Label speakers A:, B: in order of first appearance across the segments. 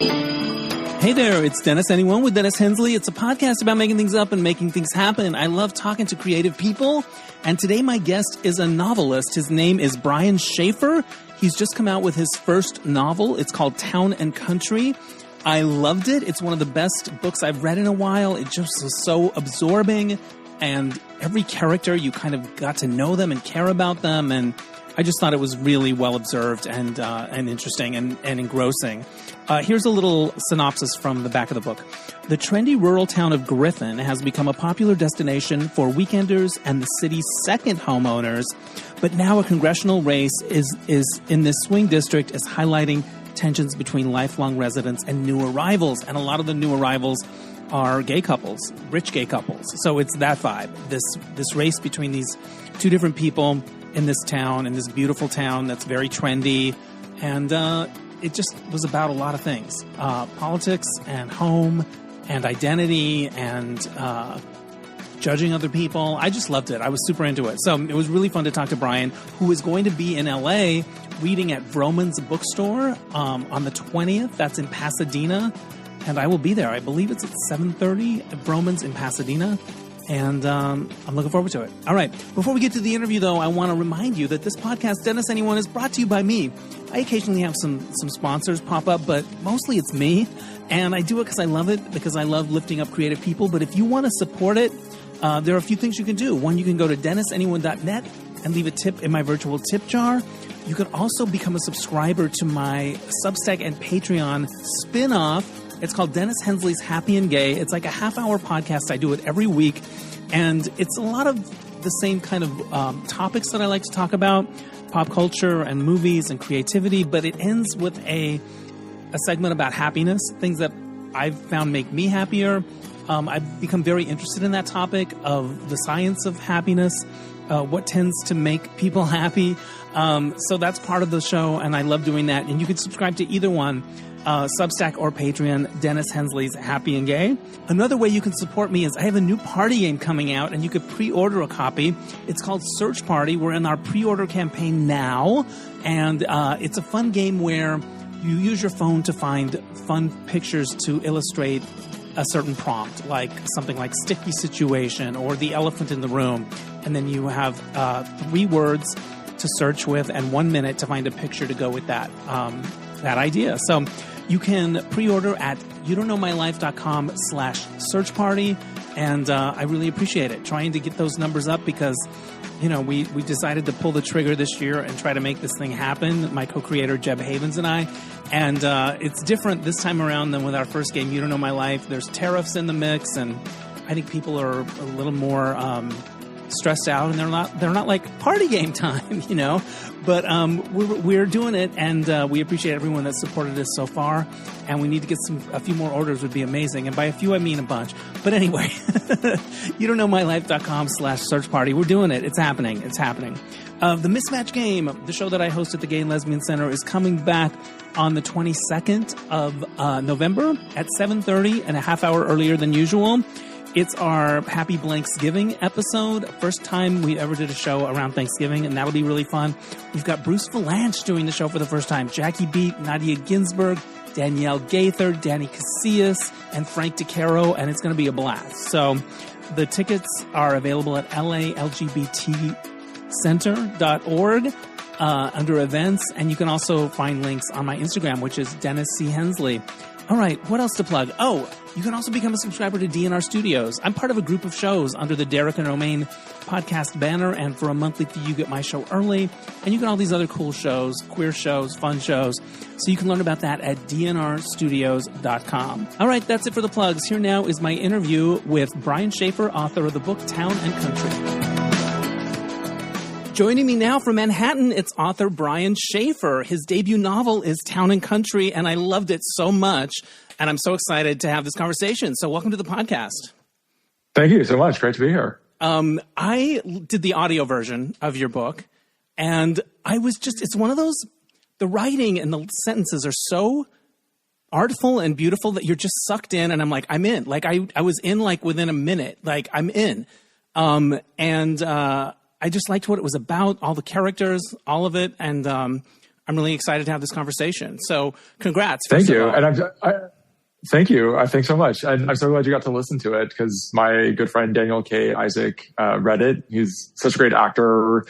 A: Hey there, it's Dennis Anyone with Dennis Hensley. It's a podcast about making things up and making things happen. I love talking to creative people, and today my guest is a novelist. His name is Brian Schaefer. He's just come out with his first novel. It's called Town and Country. I loved it. It's one of the best books I've read in a while. It just was so absorbing, and every character, you kind of got to know them and care about them, and I just thought it was really well observed and interesting and engrossing. Here's a little synopsis from the back of the book. The trendy rural town of Griffin has become a popular destination for weekenders and the city's second homeowners. But now a congressional race is in this swing district is highlighting tensions between lifelong residents and new arrivals. And a lot of the new arrivals are gay couples, rich gay couples. So it's that vibe, this race between these two different people in this town, in this beautiful town that's very trendy. And it just was about a lot of things. Politics and home and identity and judging other people. I just loved it. I was super into it. So it was really fun to talk to Brian, who is going to be in LA reading at Vroman's bookstore on the 20th. That's in Pasadena. And I will be there. I believe it's at 7:30 at Vroman's in Pasadena. And I'm looking forward to it. All right. Before we get to the interview, though, I want to remind you that this podcast, Dennis Anyone, is brought to you by me. I occasionally have some sponsors pop up, but mostly it's me. And I do it because I love it, because I love lifting up creative people. But if you want to support it, there are a few things you can do. One, you can go to DennisAnyone.net and leave a tip in my virtual tip jar. You can also become a subscriber to my Substack and Patreon spin-off. It's called Dennis Hensley's Happy and Gay. It's like a half-hour podcast. I do it every week. And it's a lot of the same kind of topics that I like to talk about, pop culture and movies and creativity. But it ends with a segment about happiness, things that I've found make me happier. I've become very interested in that topic of the science of happiness, what tends to make people happy. So that's part of the show, and I love doing that. And you can subscribe to either one. Substack or Patreon, Dennis Hensley's Happy and Gay. Another way you can support me is I have a new party game coming out, and you could pre-order a copy. It's called Search Party. We're in our pre-order campaign now, and it's a fun game where you use your phone to find fun pictures to illustrate a certain prompt, like something like sticky situation or the elephant in the room, and then you have 3 words to search with and 1 minute to find a picture to go with that idea. So you can pre-order at youdon'tknowmylife.com/search party. And I really appreciate it, trying to get those numbers up because, you know, we decided to pull the trigger this year and try to make this thing happen, my co-creator Jeb Havens and I. And it's different this time around than with our first game, You Don't Know My Life. There's tariffs in the mix, and I think people are a little more stressed out, and they're not like party game time, you know. But we're doing it, and we appreciate everyone that's supported us so far. And we need to get a few more orders would be amazing. And by a few, I mean a bunch. But anyway, youdon'tknowmylife.com/search party. We're doing it. It's happening. It's happening. The Mismatch Game, the show that I host at the Gay and Lesbian Center, is coming back on the 22nd of November at 7:30, and a half hour earlier than usual. It's our Happy Blanksgiving episode. First time we ever did a show around Thanksgiving, and that'll be really fun. We've got Bruce Valanche doing the show for the first time, Jackie Beat, Nadia Ginsburg, Danielle Gaither, Danny Casillas, and Frank DeCaro, and it's going to be a blast. So the tickets are available at LALGBTcenter.org under events, and you can also find links on my Instagram, which is Dennis C. Hensley. All right, what else to plug? Oh, you can also become a subscriber to DNR Studios. I'm part of a group of shows under the Derek and Romaine podcast banner, and for a monthly fee, you get my show early, and you get all these other cool shows, queer shows, fun shows. So you can learn about that at dnrstudios.com. All right, that's it for the plugs. Here now is my interview with Brian Schaefer, author of the book Town and Country. Joining me now from Manhattan, it's author Brian Schaefer. His debut novel is Town and Country, and I loved it so much, and I'm so excited to have this conversation. So welcome to the podcast.
B: Thank you so much. Great to be here.
A: I did the audio version of your book, and it's one of those, the writing and the sentences are so artful and beautiful that you're just sucked in, and I'm like, I'm in. Like, I was in, like, within a minute. Like, I'm in. I just liked what it was about, all the characters, all of it, and I I'm really excited to have this conversation. So congrats.
B: Thank you. Thank you. Thanks so much. I'm so glad you got to listen to it because my good friend Daniel K. Isaac read it. He's such a great actor.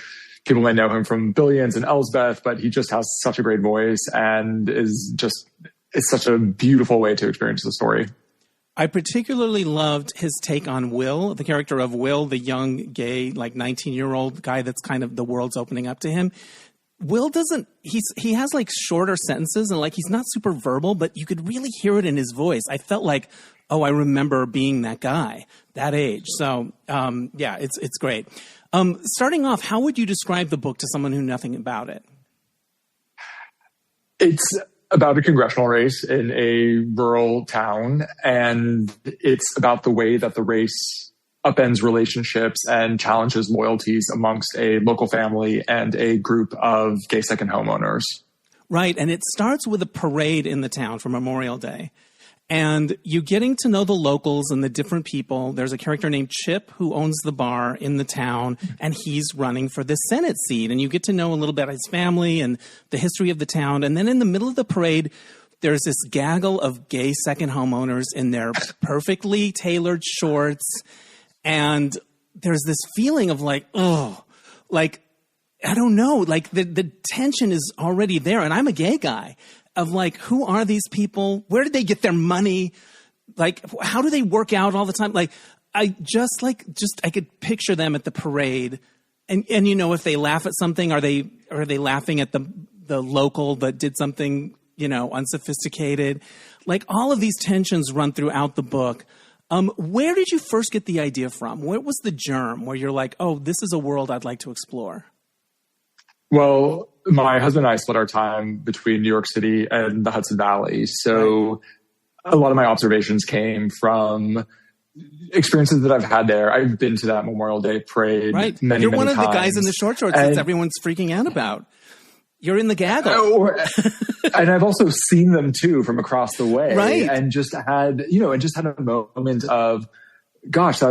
B: People may know him from Billions and Elsbeth, but he just has such a great voice and it's such a beautiful way to experience the story.
A: I particularly loved his take on Will, the character of Will, the young, gay, 19-year-old guy that's kind of the world's opening up to him. Will he has shorter sentences and he's not super verbal, but you could really hear it in his voice. I felt like, oh, I remember being that guy, that age. So, it's great. Starting off, how would you describe the book to someone who knew nothing about it?
B: It's about a congressional race in a rural town, and it's about the way that the race upends relationships and challenges loyalties amongst a local family and a group of gay second homeowners.
A: Right, and it starts with a parade in the town for Memorial Day. And you getting to know the locals and the different people. There's a character named Chip who owns the bar in the town, and he's running for the Senate seat. And you get to know a little bit about his family and the history of the town. And then in the middle of the parade, there's this gaggle of gay second homeowners in their perfectly tailored shorts. And there's this feeling of I don't know, the tension is already there. And I'm a gay guy. Of who are these people? Where did they get their money? How do they work out all the time? I could picture them at the parade, and if they laugh at something, are they laughing at the local that did something unsophisticated? All of these tensions run throughout the book. Where did you first get the idea from? Where was the germ where you're oh, this is a world I'd like to explore?
B: Well, my husband and I split our time between New York City and the Hudson Valley. So a lot of my observations came from experiences that I've had there. I've been to that Memorial Day parade many
A: You're
B: many
A: one of
B: times.
A: the guys in the short shorts that everyone's freaking out about. You're in the gaggle.
B: And I've also seen them too from across the way.
A: Right.
B: And just had a moment of, gosh,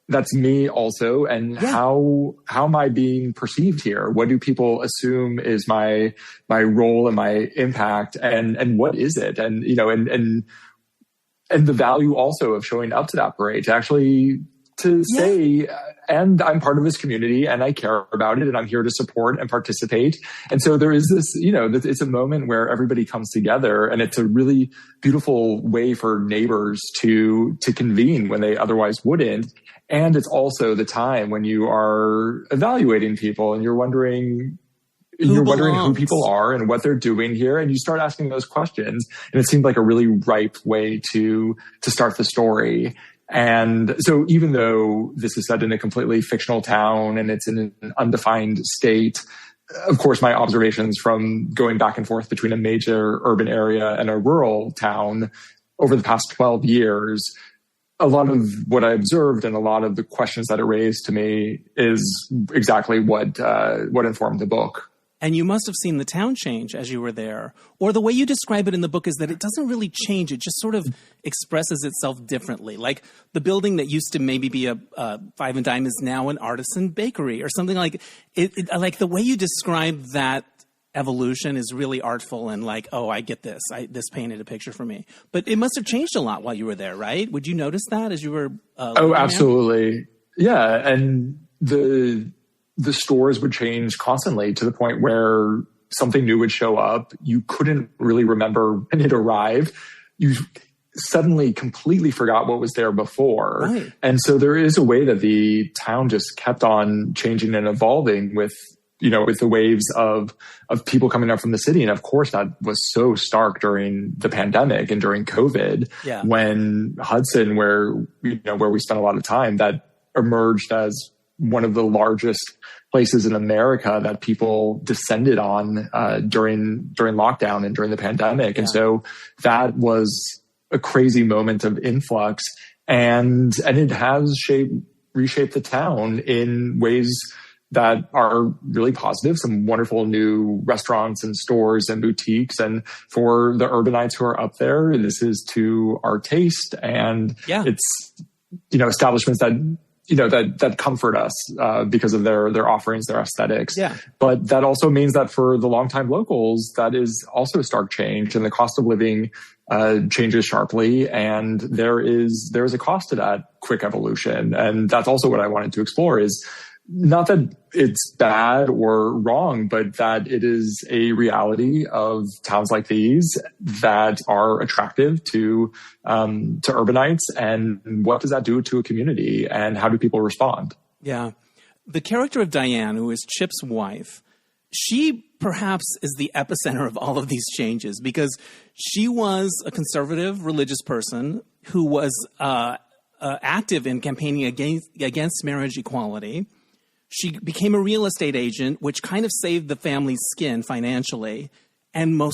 B: that's me also. And how am I being perceived here? What do people assume is my role and my impact? And what is it? And, and the value also of showing up to that parade to actually say, and I'm part of this community and I care about it and I'm here to support and participate. And so there is this, it's a moment where everybody comes together and it's a really beautiful way for neighbors to convene when they otherwise wouldn't. And it's also the time when you are evaluating people and you're wondering who people are and what they're doing here. And you start asking those questions. And it seemed like a really ripe way to start the story. And so even though this is set in a completely fictional town and it's in an undefined state, of course, my observations from going back and forth between a major urban area and a rural town over the past 12 years, a lot of what I observed and a lot of the questions that it raised to me is exactly what informed the book.
A: And you must have seen the town change as you were there. Or the way you describe it in the book is that it doesn't really change. It just sort of expresses itself differently. Like the building that used to maybe be a Five and Dime is now an artisan bakery or something like it. Like the way you describe that evolution is really artful and I get this. This painted a picture for me. But it must have changed a lot while you were there, right? Would you notice that as you were
B: Oh, absolutely. Yeah. And the stores would change constantly to the point where something new would show up. You couldn't really remember when it arrived. You suddenly completely forgot what was there before.
A: Right.
B: And so there is a way that the town just kept on changing and evolving with the waves of people coming up from the city. And of course that was so stark during the pandemic and during COVID when Hudson, where we spent a lot of time, that emerged as one of the largest places in America that people descended on during lockdown and during the pandemic. Yeah. And so that was a crazy moment of influx and it has reshaped the town in ways that are really positive. Some wonderful new restaurants and stores and boutiques. And for the urbanites who are up there, this is to our taste. And it's, establishments that that comfort us because of their offerings, their aesthetics.
A: Yeah.
B: But that also means that for the longtime locals, that is also a stark change, and the cost of living changes sharply, and there is a cost to that quick evolution. And that's also what I wanted to explore, is not that it's bad or wrong, but that it is a reality of towns like these that are attractive to urbanites. And what does that do to a community, and how do people respond?
A: Yeah. The character of Diane, who is Chip's wife, she perhaps is the epicenter of all of these changes, because she was a conservative religious person who was active in campaigning against marriage equality. She became a real estate agent, which kind of saved the family's skin financially. And a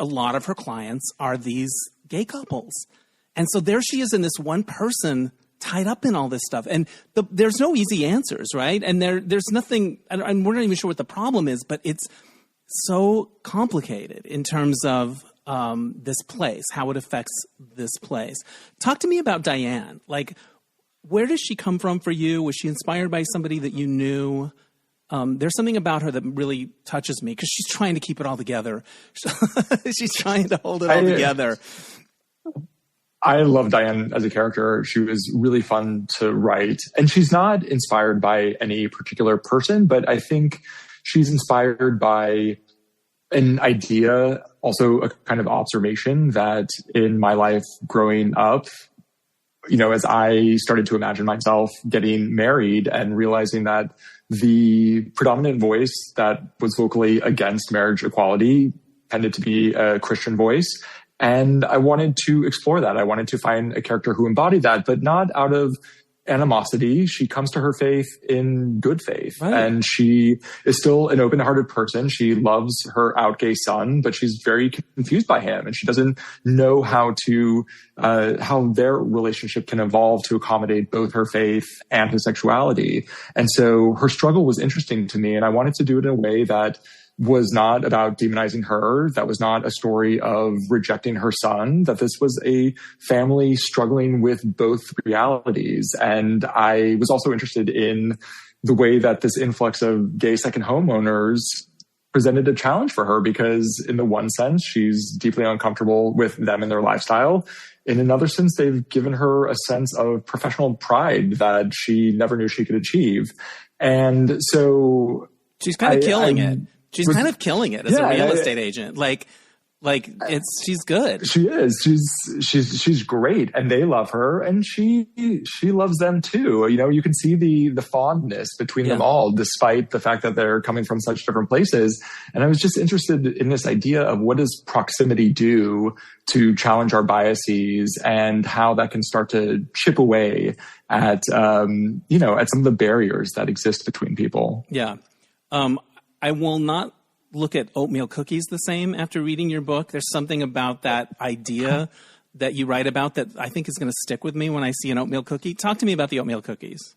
A: lot of her clients are these gay couples. And so there she is in this one person tied up in all this stuff. And there's no easy answers, right? And there's nothing, and we're not even sure what the problem is, but it's so complicated in terms of this place, how it affects this place. Talk to me about Diane. Like, where does she come from for you? Was she inspired by somebody that you knew? There's something about her that really touches me, because she's trying to keep it all together. She's trying to hold it all together.
B: I love Diane as a character. She was really fun to write. And she's not inspired by any particular person, but I think she's inspired by an idea, also a kind of observation that in my life growing up, as I started to imagine myself getting married and realizing that the predominant voice that was vocally against marriage equality tended to be a Christian voice. And I wanted to explore that. I wanted to find a character who embodied that, but not out of animosity. She comes to her faith in good faith. Right. And she is still an open-hearted person. She loves her out gay son, but she's very confused by him. And she doesn't know how their relationship can evolve to accommodate both her faith and his sexuality. And so her struggle was interesting to me. And I wanted to do it in a way that was not about demonizing her, that was not a story of rejecting her son, that this was a family struggling with both realities. And I was also interested in the way that this influx of gay second homeowners presented a challenge for her, because in the one sense, she's deeply uncomfortable with them and their lifestyle. In another sense, they've given her a sense of professional pride that she never knew she could achieve. And so
A: she's kind of killing it. She's kind of killing it as a real estate agent. She's good.
B: She is. She's great, and they love her, and she loves them too. You can see the fondness between them all, despite the fact that they're coming from such different places. And I was just interested in this idea of what does proximity do to challenge our biases, and how that can start to chip away at some of the barriers that exist between people.
A: Yeah. I will not look at oatmeal cookies the same after reading your book. There's something about that idea that you write about that I think is going to stick with me when I see an oatmeal cookie. Talk to me about the oatmeal cookies.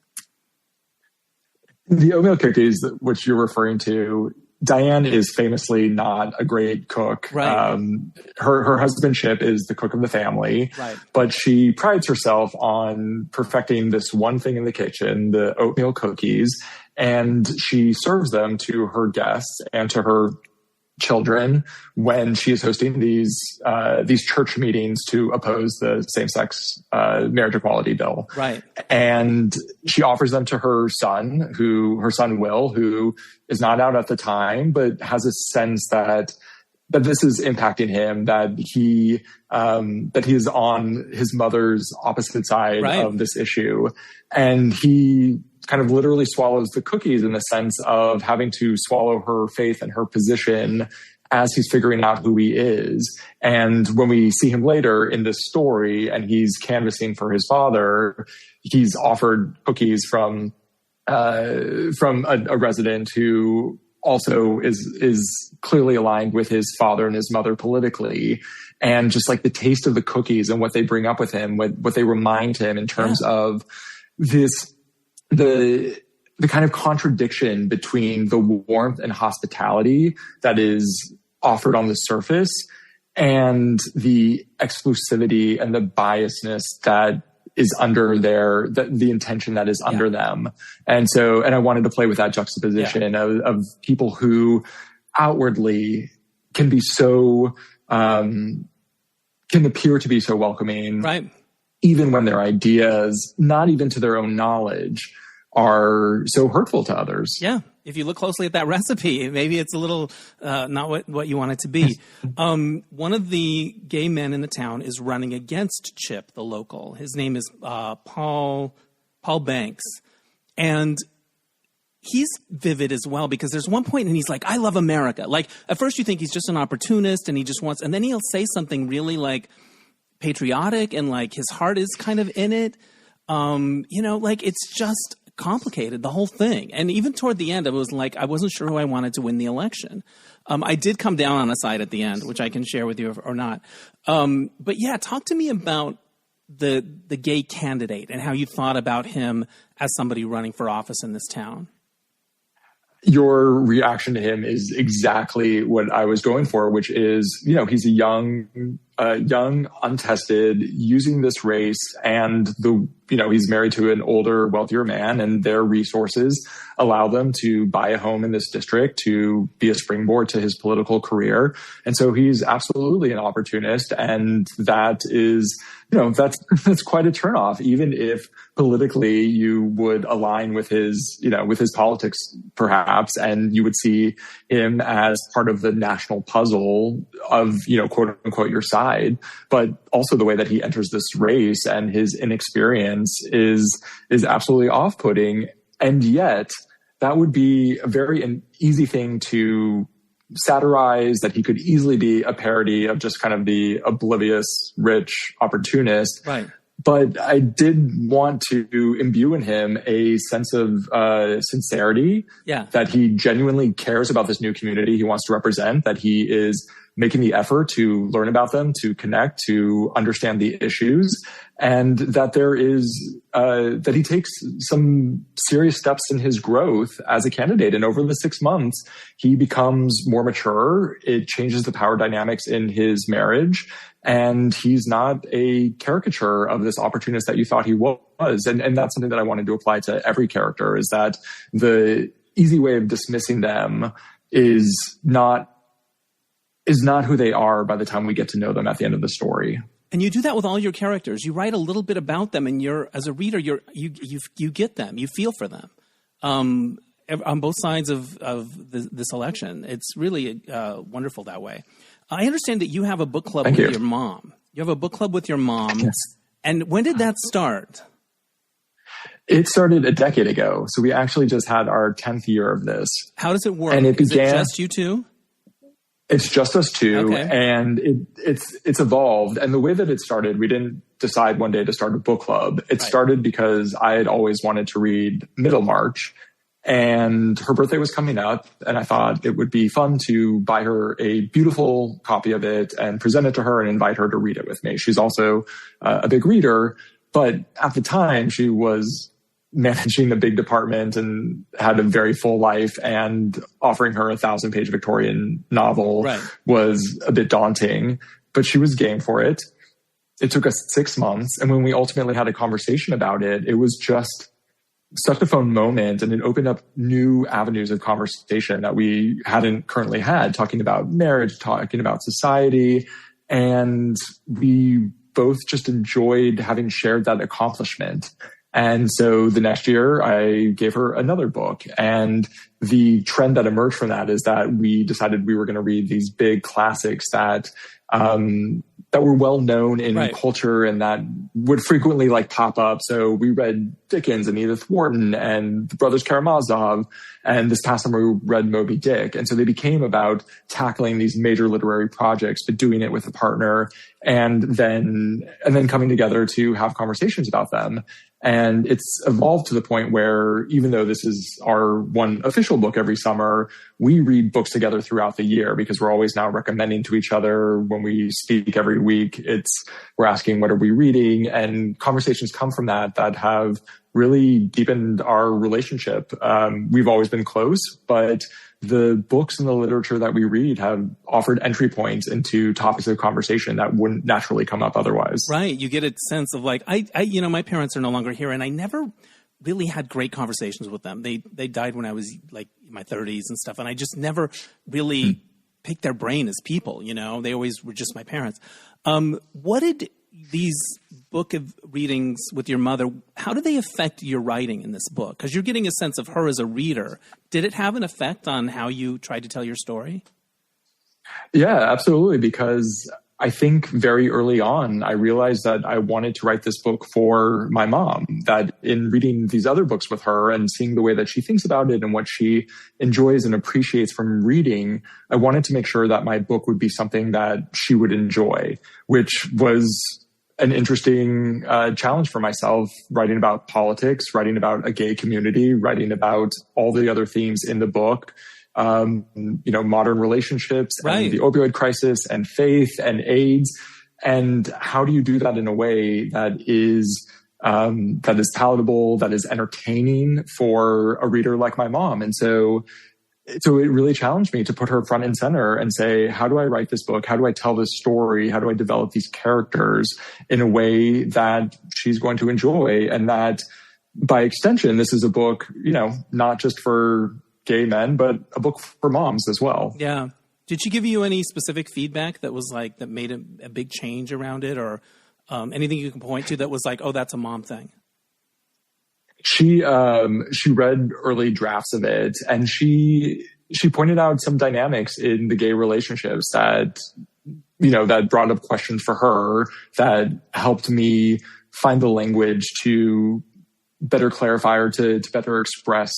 B: The oatmeal cookies, which you're referring to, Diane is famously not a great cook.
A: Right.
B: Her husband, Chip, is the cook of the family.
A: Right.
B: But she prides herself on perfecting this one thing in the kitchen, the oatmeal cookies. And she serves them to her guests and to her children when she is hosting these church meetings to oppose the same-sex marriage equality bill.
A: Right.
B: And she offers them to her son Will, who is not out at the time, but has a sense that this is impacting him, that he is on his mother's opposite side of this issue. And he kind of literally swallows the cookies in the sense of having to swallow her faith and her position as he's figuring out who he is. And when we see him later in this story and he's canvassing for his father, he's offered cookies from a resident who also is clearly aligned with his father and his mother politically. And just like the taste of the cookies and what they bring up with him, what they remind him in terms of the kind of contradiction between the warmth and hospitality that is offered on the surface and the exclusivity and the biasness that is under the intention that is under them. And I wanted to play with that juxtaposition of people who outwardly can be so, can appear to be so welcoming,
A: right? Even
B: when their ideas, not even to their own knowledge, are so hurtful to others.
A: Yeah. If you look closely at that recipe, maybe it's a little not what you want it to be. One of the gay men in the town is running against Chip, the local. His name is Paul Banks. And he's vivid as well, because there's one point and he's like, I love America. Like, at first you think he's just an opportunist and he just wants, and then he'll say something really like patriotic and like his heart is kind of in it. Like it's just complicated, the whole thing. And even toward the end, it was like, I wasn't sure who I wanted to win the election. I did come down on a side at the end, which I can share with you or not. But yeah, talk to me about the gay candidate and how you thought about him as somebody running for office in this town.
B: Your reaction to him is exactly what I was going for, which is, he's a young, untested, using this race, and he's married to an older, wealthier man, and their resources allow them to buy a home in this district to be a springboard to his political career. And so he's absolutely an opportunist. And that is, that's quite a turnoff, even if politically you would align with his politics, perhaps, and you would see him as part of the national puzzle of, quote unquote, your side. But also the way that he enters this race and his inexperience is absolutely off-putting. And yet that would be a very easy thing to satirize, that he could easily be a parody of just kind of the oblivious, rich opportunist.
A: Right.
B: But I did want to imbue in him a sense of sincerity, that he genuinely cares about this new community he wants to represent, that he is making the effort to learn about them, to connect, to understand the issues, and that there is that he takes some serious steps in his growth as a candidate. And over the 6 months, he becomes more mature. It changes the power dynamics in his marriage. And he's not a caricature of this opportunist that you thought he was. And that's something that I wanted to apply to every character, is that the easy way of dismissing them is not who they are by the time we get to know them at the end of the story.
A: And you do that with all your characters. You write a little bit about them, and as a reader, you get them, you feel for them. On both sides of this election. It's really wonderful that way. I understand that you have a book club with your mom. You have a book club with your mom.
B: Yes.
A: And when did that start?
B: It started a decade ago. So we actually just had our 10th year of this.
A: How does it work?
B: And it began,
A: is it just you two?
B: It's just us two.
A: Okay.
B: And it's evolved. And the way that it started, we didn't decide one day to start a book club. It started because I had always wanted to read Middlemarch. And her birthday was coming up, and I thought it would be fun to buy her a beautiful copy of it and present it to her and invite her to read it with me. She's also a big reader, but at the time she was managing a big department and had a very full life, and offering her a 1,000-page Victorian novel was a bit daunting, but she was game for it. It took us 6 months. And when we ultimately had a conversation about it, it was just such a fun moment, and it opened up new avenues of conversation that we hadn't currently had, talking about marriage, talking about society. And we both just enjoyed having shared that accomplishment. And so the next year I gave her another book, and the trend that emerged from that is that we decided we were going to read these big classics that were well known in culture and that would frequently pop up. So we read Dickens and Edith Wharton and the Brothers Karamazov, and this past summer we read Moby Dick. And so they became about tackling these major literary projects, but doing it with a partner, and then coming together to have conversations about them. And it's evolved to the point where, even though this is our one official book every summer, we read books together throughout the year, because we're always now recommending to each other when we speak every week. We're asking, what are we reading? And conversations come from that have really deepened our relationship. We've always been close, but the books and the literature that we read have offered entry points into topics of conversation that wouldn't naturally come up otherwise.
A: Right. You get a sense of like, my parents are no longer here, and I never really had great conversations with them. They died when I was like in my 30s and stuff, and I just never really picked their brain as people. They always were just my parents. What did these book of readings with your mother, how do they affect your writing in this book? Because you're getting a sense of her as a reader. Did it have an effect on how you tried to tell your story?
B: Yeah, absolutely. Because I think very early on, I realized that I wanted to write this book for my mom, that in reading these other books with her and seeing the way that she thinks about it and what she enjoys and appreciates from reading, I wanted to make sure that my book would be something that she would enjoy, which was an interesting challenge for myself, writing about politics, writing about a gay community, writing about all the other themes in the book. Modern relationships, right, and the opioid crisis and faith and AIDS. And how do you do that in a way that is palatable, that is entertaining for a reader like my mom? And so it really challenged me to put her front and center and say, how do I write this book? How do I tell this story? How do I develop these characters in a way that she's going to enjoy? And that by extension, this is a book, not just for gay men, but a book for moms as well.
A: Yeah. Did she give you any specific feedback that was like, that made a big change around it, or anything you can point to that was like, oh, that's a mom thing?
B: She read early drafts of it, and she pointed out some dynamics in the gay relationships that brought up questions for her, that helped me find the language to better clarify or to better express,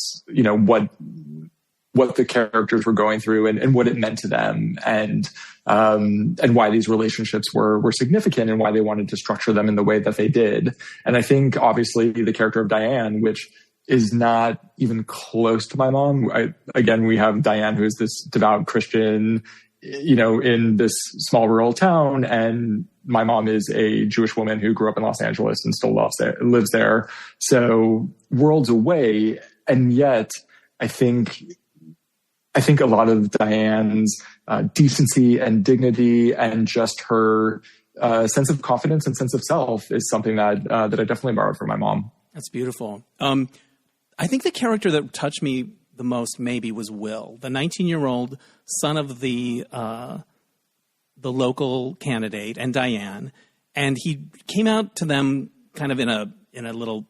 B: what the characters were going through and what it meant to them, and why these relationships were significant and why they wanted to structure them in the way that they did. And I think obviously the character of Diane, which is not even close to my mom. Again, we have Diane, who is this devout Christian, in this small rural town, and my mom is a Jewish woman who grew up in Los Angeles and still lives there. So worlds away. And yet I think a lot of Diane's decency and dignity and just her sense of confidence and sense of self is something that I definitely borrowed from my mom.
A: That's beautiful. I think the character that touched me the most maybe was Will, the 19-year-old son of the local candidate, and Diane. And he came out to them kind of in a little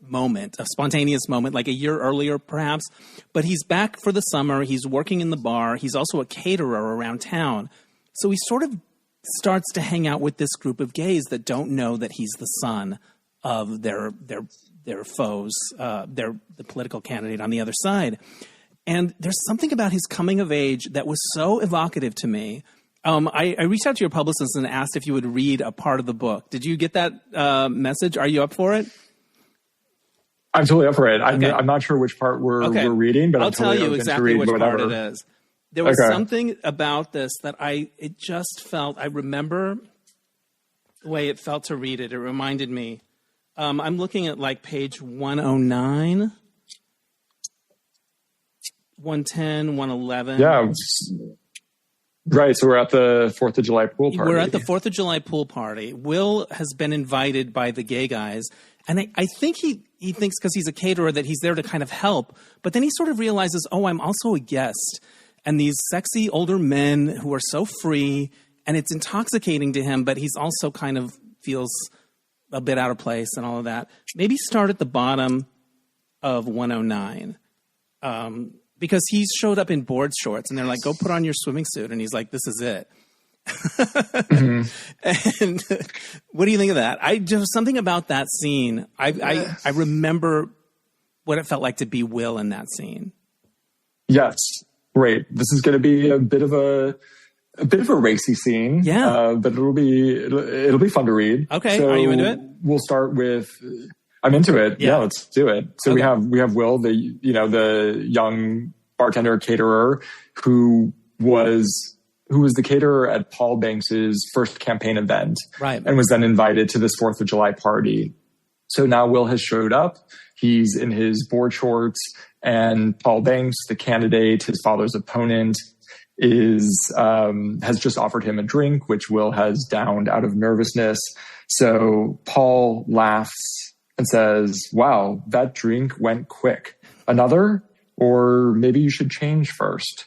A: moment, a spontaneous moment, like a year earlier perhaps. But he's back for the summer. He's working in the bar. He's also a caterer around town. So he sort of starts to hang out with this group of gays that don't know that he's the son of their foes, the political candidate on the other side. And there's something about his coming of age that was so evocative to me. I reached out to your publicist and asked if you would read a part of the book. Did you get that message? Are you up for it?
B: I'm totally up for it. Okay. I'm not sure which part we're reading, but
A: I'll
B: I'm totally
A: tell you exactly which
B: whatever
A: part it is. There was something about this that I remember the way it felt to read it. It reminded me. I'm looking at like page 109, 110, 111.
B: Yeah. Right. So we're at the 4th of July pool party.
A: We're at the 4th of July pool party. Will has been invited by the gay guys. And I think he thinks because he's a caterer that he's there to kind of help. But then he sort of realizes, oh, I'm also a guest. And these sexy older men who are so free, and it's intoxicating to him, but he's also kind of feels a bit out of place and all of that. Maybe start at the bottom of 109. Because he showed up in board shorts and they're like, go put on your swimming suit. And he's like, this is it. Mm-hmm. And what do you think of that? Just something about that scene. I remember what it felt like to be Will in that scene. Yes.
B: Great. This is going to be a bit of a racy scene.
A: Yeah.
B: But it'll be fun to read.
A: Okay. So are you into it?
B: We'll start with, I'm into it. Yeah, let's do it. So we have Will, the young bartender caterer who was the caterer at Paul Banks's first campaign event,
A: right?
B: And was then invited to this 4th of July party. So now Will has showed up. He's in his board shorts And Paul Banks, the candidate, his father's opponent, has just offered him a drink, which Will has downed out of nervousness. So Paul laughs and says, "Wow, that drink went quick. Another? Or maybe you should change first."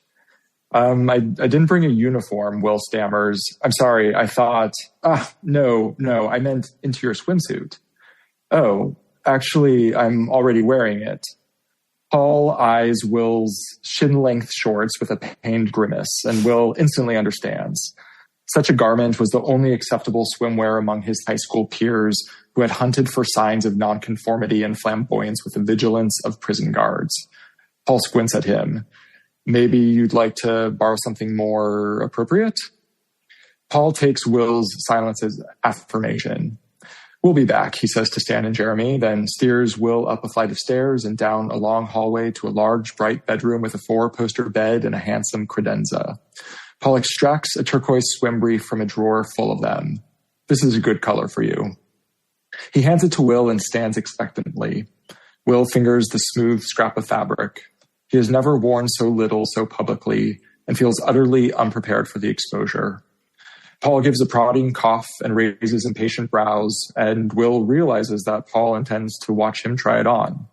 B: I didn't bring a uniform," Will stammers. "I'm sorry, I thought..." No, I meant into your swimsuit." "Oh, actually, I'm already wearing it." Paul eyes Will's shin-length shorts with a pained grimace, and Will instantly understands. Such a garment was the only acceptable swimwear among his high school peers who had hunted for signs of nonconformity and flamboyance with the vigilance of prison guards. Paul squints at him. "Maybe you'd like to borrow something more appropriate?" Paul takes Will's silence as affirmation. "We'll be back," he says to Stan and Jeremy, then steers Will up a flight of stairs and down a long hallway to a large, bright bedroom with a 4-poster bed and a handsome credenza. Paul extracts a turquoise swim brief from a drawer full of them. "This is a good color for you." He hands it to Will and stands expectantly. Will fingers the smooth scrap of fabric. He has never worn so little so publicly and feels utterly unprepared for the exposure. Paul gives a prodding cough and raises impatient brows, and Will realizes that Paul intends to watch him try it on.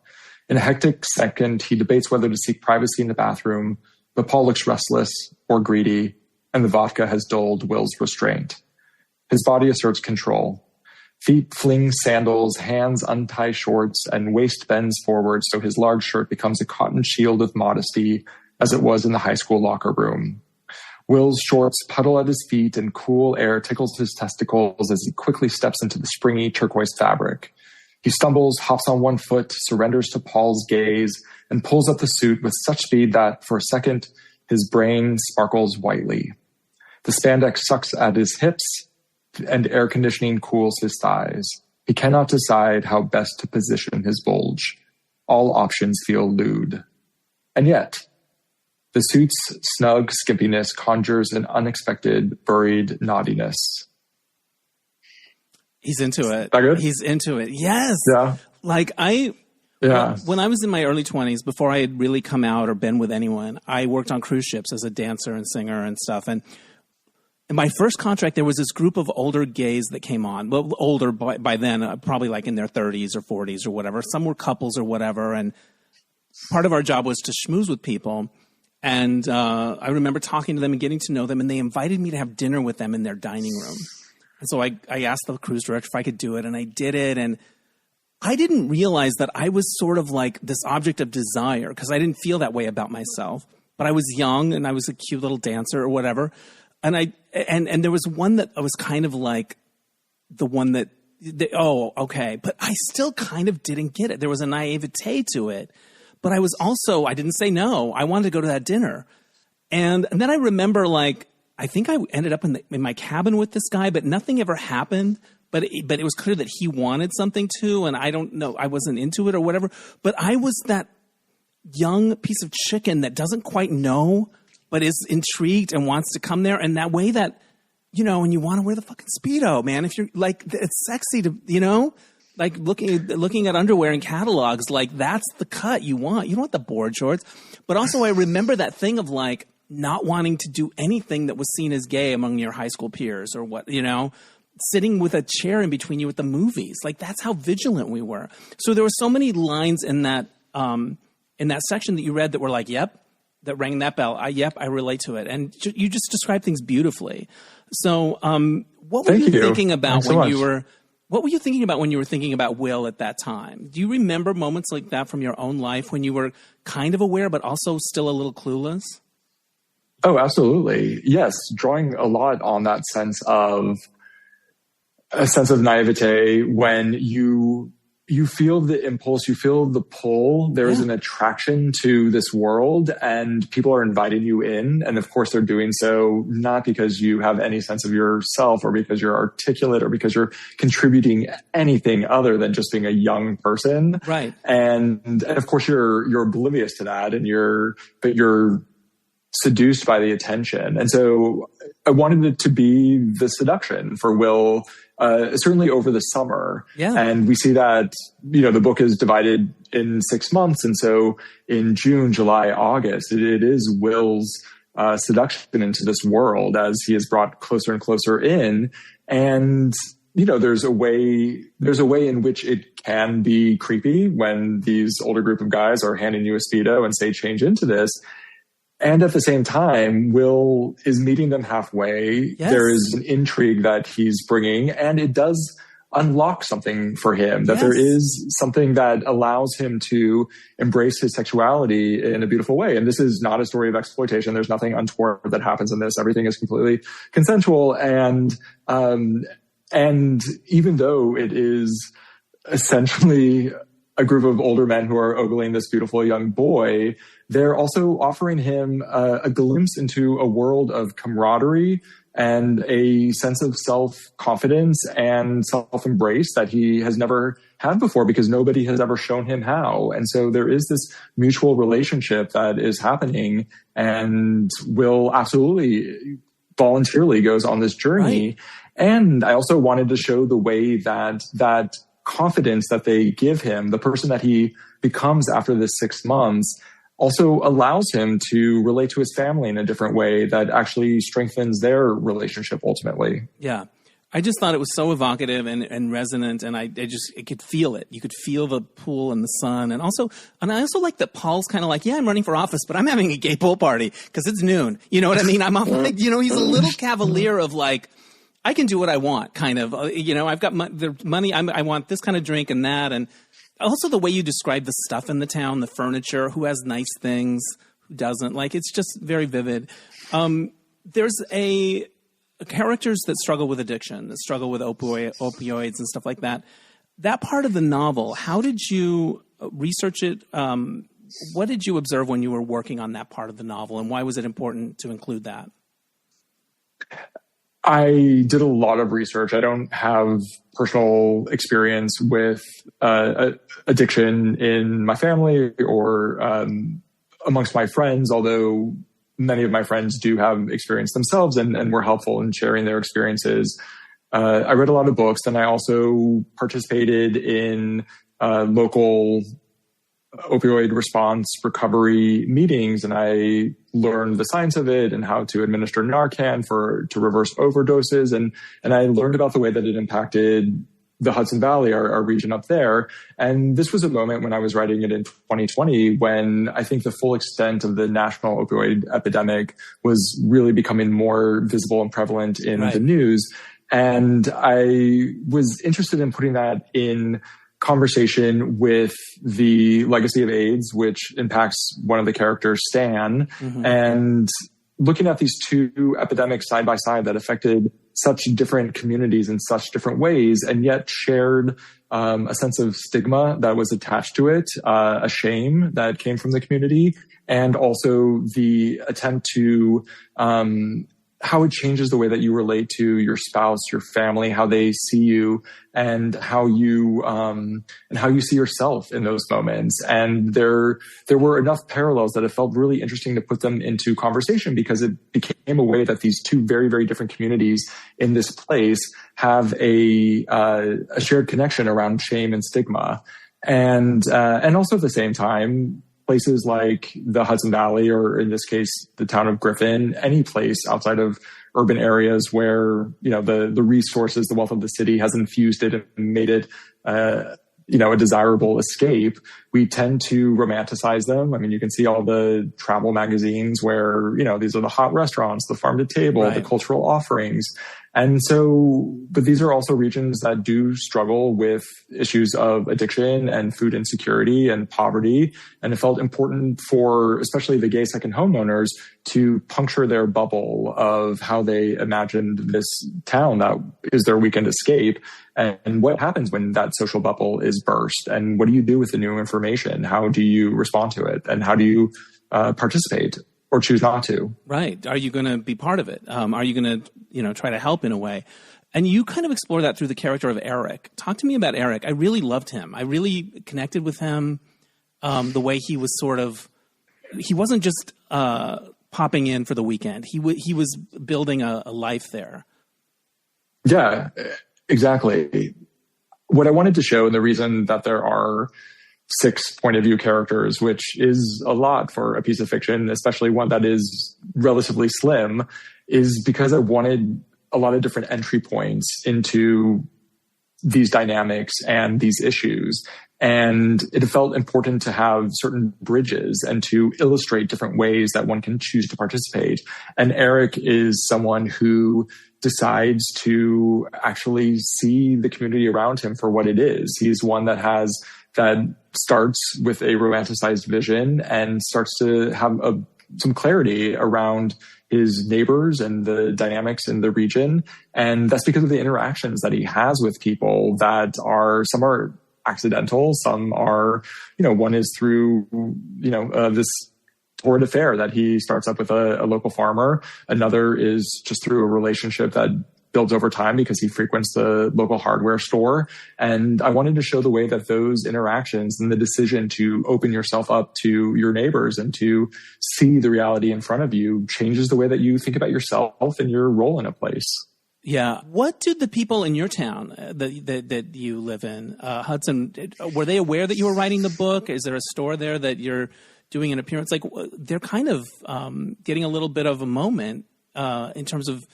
B: In a hectic second, he debates whether to seek privacy in the bathroom, but Paul looks restless or greedy, and the vodka has dulled Will's restraint. His body asserts control. Feet fling sandals, hands untie shorts, and waist bends forward so his large shirt becomes a cotton shield of modesty, as it was in the high school locker room. Will's shorts puddle at his feet, and cool air tickles his testicles as he quickly steps into the springy turquoise fabric. He stumbles, hops on one foot, surrenders to Paul's gaze, and pulls up the suit with such speed that, for a second, his brain sparkles whitely. The spandex sucks at his hips, and air conditioning cools his thighs. He cannot decide how best to position his bulge. All options feel lewd. And yet, the suit's snug skimpiness conjures an unexpected, buried naughtiness.
A: He's into it.
B: That good?
A: He's into it. Yes.
B: Yeah.
A: When I was in my early 20s, before I had really come out or been with anyone, I worked on cruise ships as a dancer and singer and stuff. And in my first contract, there was this group of older gays that came on. Well, older by then, probably like in their 30s or 40s or whatever. Some were couples or whatever. And part of our job was to schmooze with people. And I remember talking to them and getting to know them, and they invited me to have dinner with them in their dining room. And so I asked the cruise director if I could do it, and I did it. And I didn't realize that I was sort of like this object of desire, because I didn't feel that way about myself. But I was young, and I was a cute little dancer or whatever. And and there was one that I was kind of like the one that, oh, okay. But I still kind of didn't get it. There was a naivete to it. But I was also, I didn't say no. I wanted to go to that dinner. And then I remember, like, I think I ended up in my cabin with this guy, but nothing ever happened. But it was clear that he wanted something too. And I don't know, I wasn't into it or whatever. But I was that young piece of chicken that doesn't quite know, but is intrigued and wants to come there. And that way that, you know, and you want to wear the fucking Speedo, man. If you're like, it's sexy to, you know, like looking at underwear in catalogs, like that's the cut you want. You don't want the board shorts. But also I remember that thing of like not wanting to do anything that was seen as gay among your high school peers or what, you know, sitting with a chair in between you at the movies. Like that's how vigilant we were. So there were so many lines in that section that you read that were like, yep, that rang that bell. Yep, I relate to it. And you just described things beautifully. So what were you thinking about when you were... What were you thinking about when you were thinking about Will at that time? Do you remember moments like that from your own life when you were kind of aware but also still a little clueless?
B: Oh, absolutely. Yes, drawing a lot on that sense of naivete when you feel the impulse, you feel the pull. There is an attraction to this world and people are inviting you in. And of course they're doing so not because you have any sense of yourself or because you're articulate or because you're contributing anything other than just being a young person.
A: Right.
B: And of course you're oblivious to that and you're seduced by the attention. And so I wanted it to be the seduction for Will certainly over the summer.
A: Yeah.
B: And we see that, the book is divided in 6 months. And so in June, July, August, it is Will's seduction into this world as he is brought closer and closer in. And there's a way in which it can be creepy when these older group of guys are handing you a Speedo and say, change into this. And at the same time, Will is meeting them halfway. Yes. There is an intrigue that he's bringing, and it does unlock something for him, that there is something that allows him to embrace his sexuality in a beautiful way. And this is not a story of exploitation. There's nothing untoward that happens in this. Everything is completely consensual. And even though it is essentially a group of older men who are ogling this beautiful young boy, they're also offering him a glimpse into a world of camaraderie and a sense of self-confidence and self-embrace that he has never had before because nobody has ever shown him how. And so there is this mutual relationship that is happening, and Will absolutely voluntarily goes on this journey. Right. And I also wanted to show the way that confidence that they give him, the person that he becomes after this 6 months, also allows him to relate to his family in a different way that actually strengthens their relationship ultimately.
A: Yeah. I just thought it was so evocative and resonant, and I could feel it. You could feel the pool and the sun. And I also like that Paul's kind of like, yeah, I'm running for office, but I'm having a gay pool party because it's noon. You know what I mean? I'm like, he's a little cavalier of like, I can do what I want, kind of. I've got the money. I want this kind of drink and that. And also the way you describe the stuff in the town, the furniture, who has nice things, who doesn't. Like, it's just very vivid. There's characters that struggle with addiction, that struggle with opioids and stuff like that. That part of the novel, how did you research it? What did you observe when you were working on that part of the novel, and why was it important to include that?
B: I did a lot of research. I don't have personal experience with addiction in my family or amongst my friends, although many of my friends do have experience themselves and were helpful in sharing their experiences. I read a lot of books, and I also participated in local opioid response recovery meetings, and I learned the science of it and how to administer Narcan to reverse overdoses, and I learned about the way that it impacted the Hudson Valley, our region up there. And this was a moment when I was writing it in 2020, when I think the full extent of the national opioid epidemic was really becoming more visible and prevalent in the news. And I was interested in putting that in conversation with the legacy of AIDS, which impacts one of the characters, Stan, and looking at these two epidemics side by side that affected such different communities in such different ways, and yet shared a sense of stigma that was attached to it, a shame that came from the community, and also the attempt to how it changes the way that you relate to your spouse, your family, how they see you, and how you see yourself in those moments. And there were enough parallels that it felt really interesting to put them into conversation, because it became a way that these two very, very different communities in this place have a shared connection around shame and stigma. And also at the same time, places like the Hudson Valley, or in this case, the town of Griffin, any place outside of urban areas where, the resources, the wealth of the city has infused it and made it, a desirable escape, we tend to romanticize them. I mean, you can see all the travel magazines where, these are the hot restaurants, the farm to table, the cultural offerings. And so, but these are also regions that do struggle with issues of addiction and food insecurity and poverty. And it felt important for especially the gay second homeowners to puncture their bubble of how they imagined this town that is their weekend escape. And what happens when that social bubble is burst? And what do you do with the new information? How do you respond to it? And how do you participate or choose not to? Right.
A: Are you going to be part of it? Are you going to, try to help in a way? And you kind of explore that through the character of Eric. Talk to me about Eric. I really loved him. I really connected with him. The way he was he wasn't just popping in for the weekend. He was building a life there.
B: Yeah. Exactly. What I wanted to show, and the reason that there are 6 point of view characters, which is a lot for a piece of fiction, especially one that is relatively slim, is because I wanted a lot of different entry points into these dynamics and these issues. And it felt important to have certain bridges and to illustrate different ways that one can choose to participate. And Eric is someone who decides to actually see the community around him for what it is. He's one that starts with a romanticized vision and starts to have some clarity around his neighbors and the dynamics in the region. And that's because of the interactions that he has with people that some are accidental, some are, one is through, this torrid affair that he starts up with a local farmer. Another is just through a relationship that builds over time because he frequents the local hardware store. And I wanted to show the way that those interactions and the decision to open yourself up to your neighbors and to see the reality in front of you changes the way that you think about yourself and your role in a place.
A: Yeah. What did the people in your town that you live in, Hudson, were they aware that you were writing the book? Is there a store there that you're doing an appearance? Like, they're kind of getting a little bit of a moment in terms of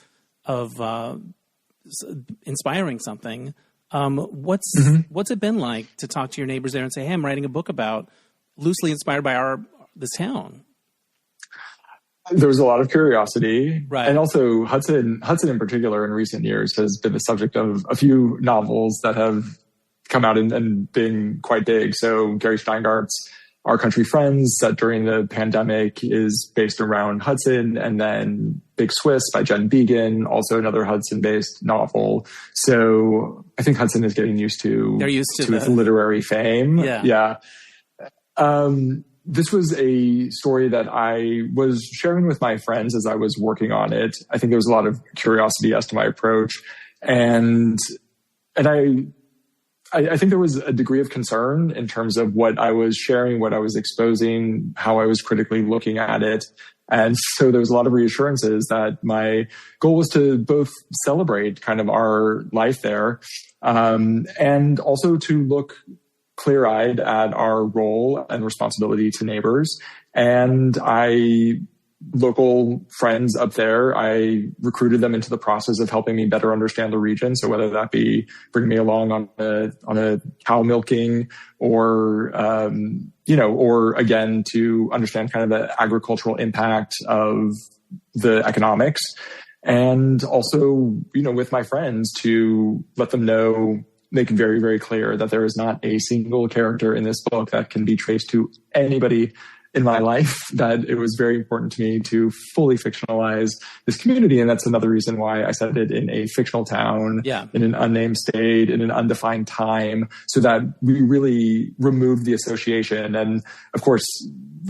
A: inspiring something. What's it been like to talk to your neighbors there and say, hey, I'm writing a book about loosely inspired by this town?
B: There was a lot of curiosity.
A: Right.
B: And also Hudson in particular in recent years has been the subject of a few novels that have come out and been quite big. So Gary Steingart's Our Country Friends, set during the pandemic, is based around Hudson. And then Big Swiss by Jen Began, also another Hudson-based novel. So I think Hudson is getting used to its literary fame.
A: Yeah.
B: This was a story that I was sharing with my friends as I was working on it. I think there was a lot of curiosity as to my approach. And I think there was a degree of concern in terms of what I was sharing, what I was exposing, how I was critically looking at it. And so there was a lot of reassurances that my goal was to both celebrate kind of our life there, and also to look clear-eyed at our role and responsibility to neighbors. And local friends up there, I recruited them into the process of helping me better understand the region. So whether that be bringing me along on a cow milking or again, to understand kind of the agricultural impact of the economics. And also, with my friends to let them know, make it very, very clear that there is not a single character in this book that can be traced to anybody in my life, that it was very important to me to fully fictionalize this community. And that's another reason why I set it in a fictional town, in an unnamed state, in an undefined time, so that we really removed the association. And of course,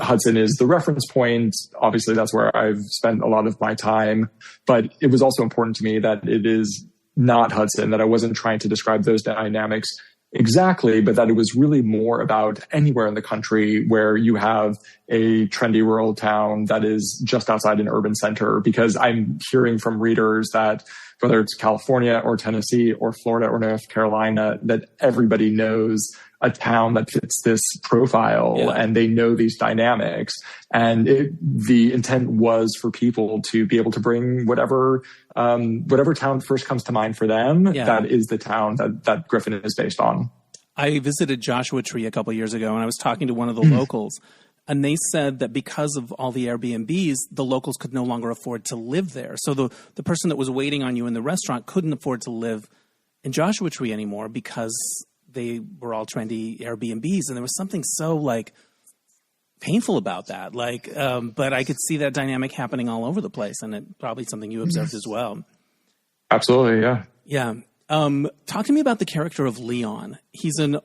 B: Hudson is the reference point. Obviously, that's where I've spent a lot of my time. But it was also important to me that it is not Hudson, that I wasn't trying to describe those dynamics exactly, but that it was really more about anywhere in the country where you have a trendy rural town that is just outside an urban center. Because I'm hearing from readers that whether it's California or Tennessee or Florida or North Carolina, that everybody knows a town that fits this profile, and they know these dynamics. And the intent was for people to be able to bring whatever town first comes to mind for them. That is the town that Griffin is based on.
A: I visited Joshua Tree a couple of years ago, and I was talking to one of the locals, and they said that because of all the Airbnbs, the locals could no longer afford to live there. So the person that was waiting on you in the restaurant couldn't afford to live in Joshua Tree anymore because they were all trendy Airbnbs. And there was something so painful about that. But I could see that dynamic happening all over the place, and it's probably something you observed as well.
B: Absolutely. Yeah.
A: Yeah. Talk to me about the character of Leon. He's a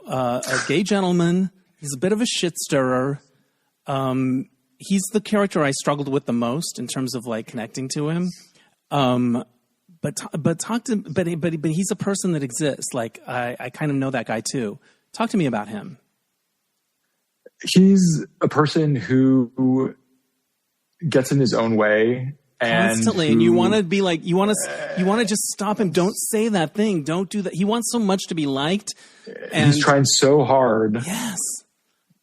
A: gay gentleman. He's a bit of a shit stirrer. He's the character I struggled with the most in terms of connecting to him. But he's a person that exists. I kind of know that guy too. Talk to me about him.
B: He's a person who gets in his own way
A: constantly, and you want to be like, you want to just stop him. Don't say that thing. Don't do that. He wants so much to be liked. And
B: he's trying so hard.
A: Yes.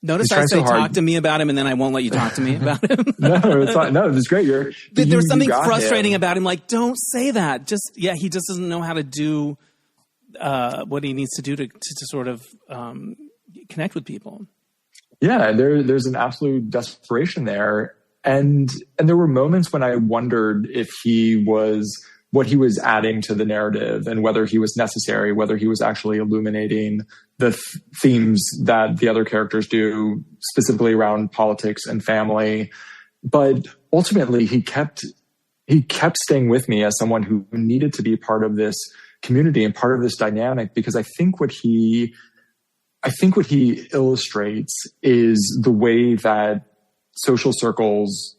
A: Notice I say talk to me about him, and then I won't let you talk to me about him.
B: No, it's not. No, it's great.
A: There's something frustrating about him. Like, don't say that. He just doesn't know how to do what he needs to do to sort of connect with people.
B: Yeah, there's an absolute desperation there. And there were moments when I wondered if what he was adding to the narrative and whether he was necessary, whether he was actually illuminating the themes that the other characters do, specifically around politics and family. But ultimately, he kept staying with me as someone who needed to be part of this community and part of this dynamic, because I think what he illustrates is the way that social circles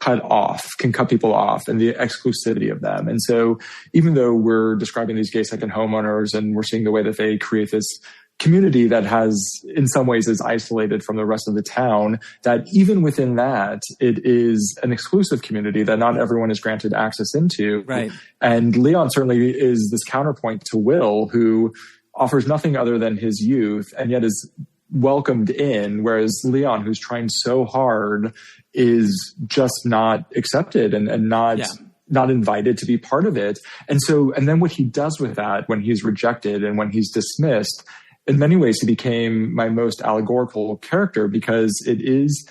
B: can cut people off, and the exclusivity of them. And so even though we're describing these gay second homeowners and we're seeing the way that they create this community that in some ways is isolated from the rest of the town, that even within that, it is an exclusive community that not everyone is granted access into.
A: Right.
B: And Leon certainly is this counterpoint to Will, who offers nothing other than his youth and yet is welcomed in, whereas Leon, who's trying so hard, is just not accepted and not invited to be part of it. And then what he does with that when he's rejected and when he's dismissed, in many ways he became my most allegorical character, because it is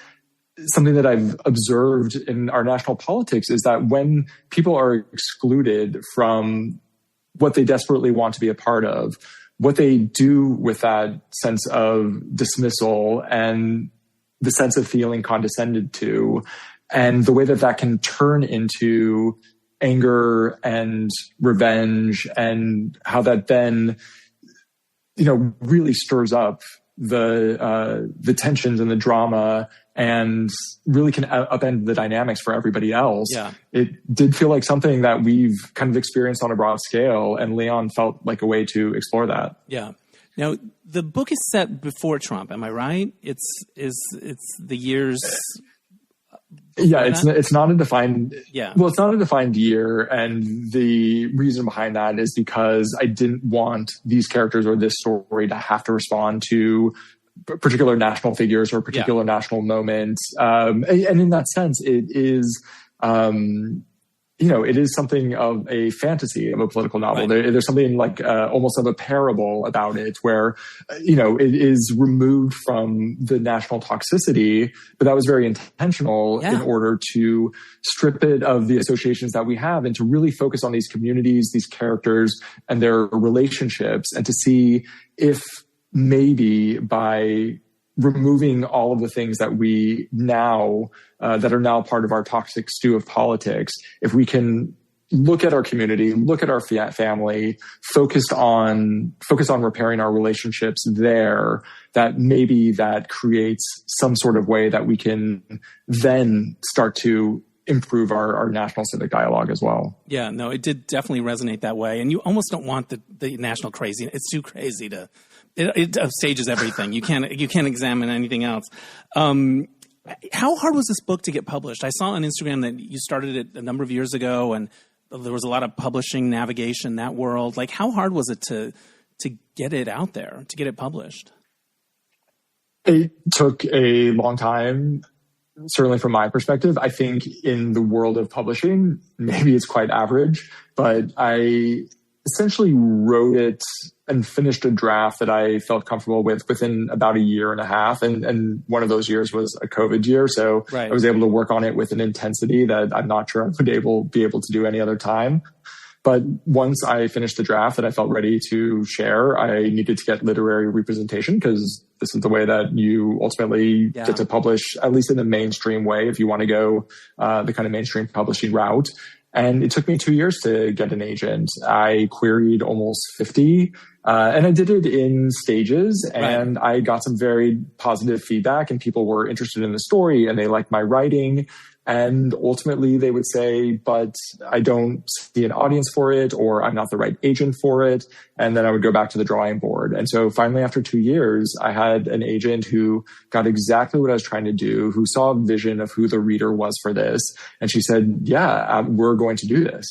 B: something that I've observed in our national politics, is that when people are excluded from what they desperately want to be a part of, what they do with that sense of dismissal and the sense of feeling condescended to, and the way that can turn into anger and revenge, and how that then, really stirs up the tensions and the drama, and really can upend the dynamics for everybody else.
A: Yeah.
B: It did feel like something that we've kind of experienced on a broad scale, and Leon felt like a way to explore that.
A: Yeah. Now, the book is set before Trump. Am I right? It's the years.
B: Yeah, it's not a defined.
A: Yeah.
B: Well, it's not a defined year, and the reason behind that is because I didn't want these characters or this story to have to respond to particular national figures or particular national moments. And in that sense, it is, it is something of a fantasy of a political novel.
A: Right.
B: There's something like almost of a parable about it, where, it is removed from the national toxicity, but that was very intentional in order to strip it of the associations that we have and to really focus on these communities, these characters and their relationships, and to see if maybe by removing all of the things that we now that are now part of our toxic stew of politics, if we can look at our community, look at our family, focus on repairing our relationships there, that maybe that creates some sort of way that we can then start to improve our national civic dialogue as well.
A: Yeah, no, it did definitely resonate that way. And you almost don't want the national crazy. It's too crazy to. It stages everything. You can't examine anything else. How hard was this book to get published? I saw on Instagram that you started it a number of years ago, and there was a lot of publishing, navigation, that world. Like, how hard was it to get it out there, to get it published?
B: It took a long time, certainly from my perspective. I think in the world of publishing, maybe it's quite average, but I essentially wrote it and finished a draft that I felt comfortable with within about a year and a half. And one of those years was a COVID year. So I was able to work on it with an intensity that I'm not sure I would be able to do any other time. But once I finished the draft that I felt ready to share, I needed to get literary representation, because this is the way that you ultimately get to publish, at least in the mainstream way, if you want to go the kind of mainstream publishing route. And it took me 2 years to get an agent. I queried almost 50, and I did it in stages, and I got some very positive feedback, and people were interested in the story and they liked my writing. And ultimately they would say, but I don't see an audience for it, or I'm not the right agent for it. And then I would go back to the drawing board. And so finally, after 2 years, I had an agent who got exactly what I was trying to do, who saw a vision of who the reader was for this. And she said, yeah, we're going to do this.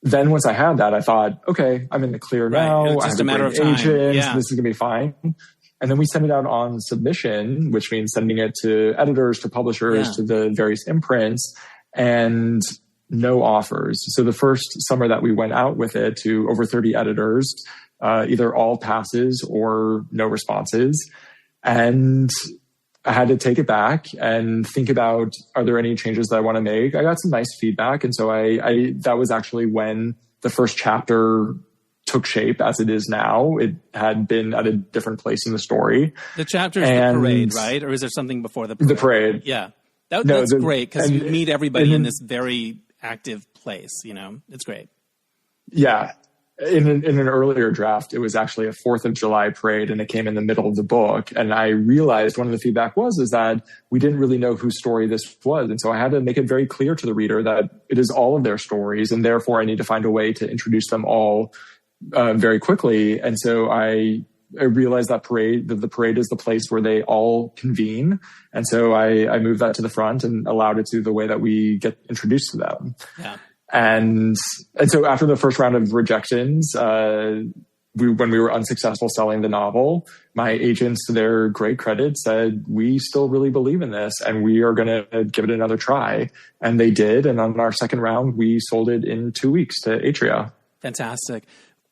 B: Then once I had that, I thought, okay, I'm in the clear now.
A: It's just a matter of time.
B: Agent.
A: Yeah.
B: This is going to be fine. And then we send it out on submission, which means sending it to editors, to publishers, to the various imprints, and no offers. So the first summer that we went out with it to over 30 editors, either all passes or no responses. And I had to take it back and think about, are there any changes that I want to make? I got some nice feedback. And so that was actually when the first chapter took shape as it is now. It had been at a different place in the story.
A: The chapter is the parade, right? Or is there something before the parade?
B: The parade.
A: Yeah. That's great, because you meet everybody in this very active place, It's great.
B: Yeah. In an earlier draft, it was actually a 4th of July parade, and it came in the middle of the book. And I realized one of the feedback is that we didn't really know whose story this was. And so I had to make it very clear to the reader that it is all of their stories, and therefore I need to find a way to introduce them all very quickly. And so I realized that the parade is the place where they all convene. And so I moved that to the front and allowed it to the way that we get introduced to them.
A: Yeah.
B: And so after the first round of rejections, when we were unsuccessful selling the novel, my agents, to their great credit, said, we still really believe in this and we are going to give it another try. And they did. And on our second round, we sold it in 2 weeks to Atria.
A: Fantastic.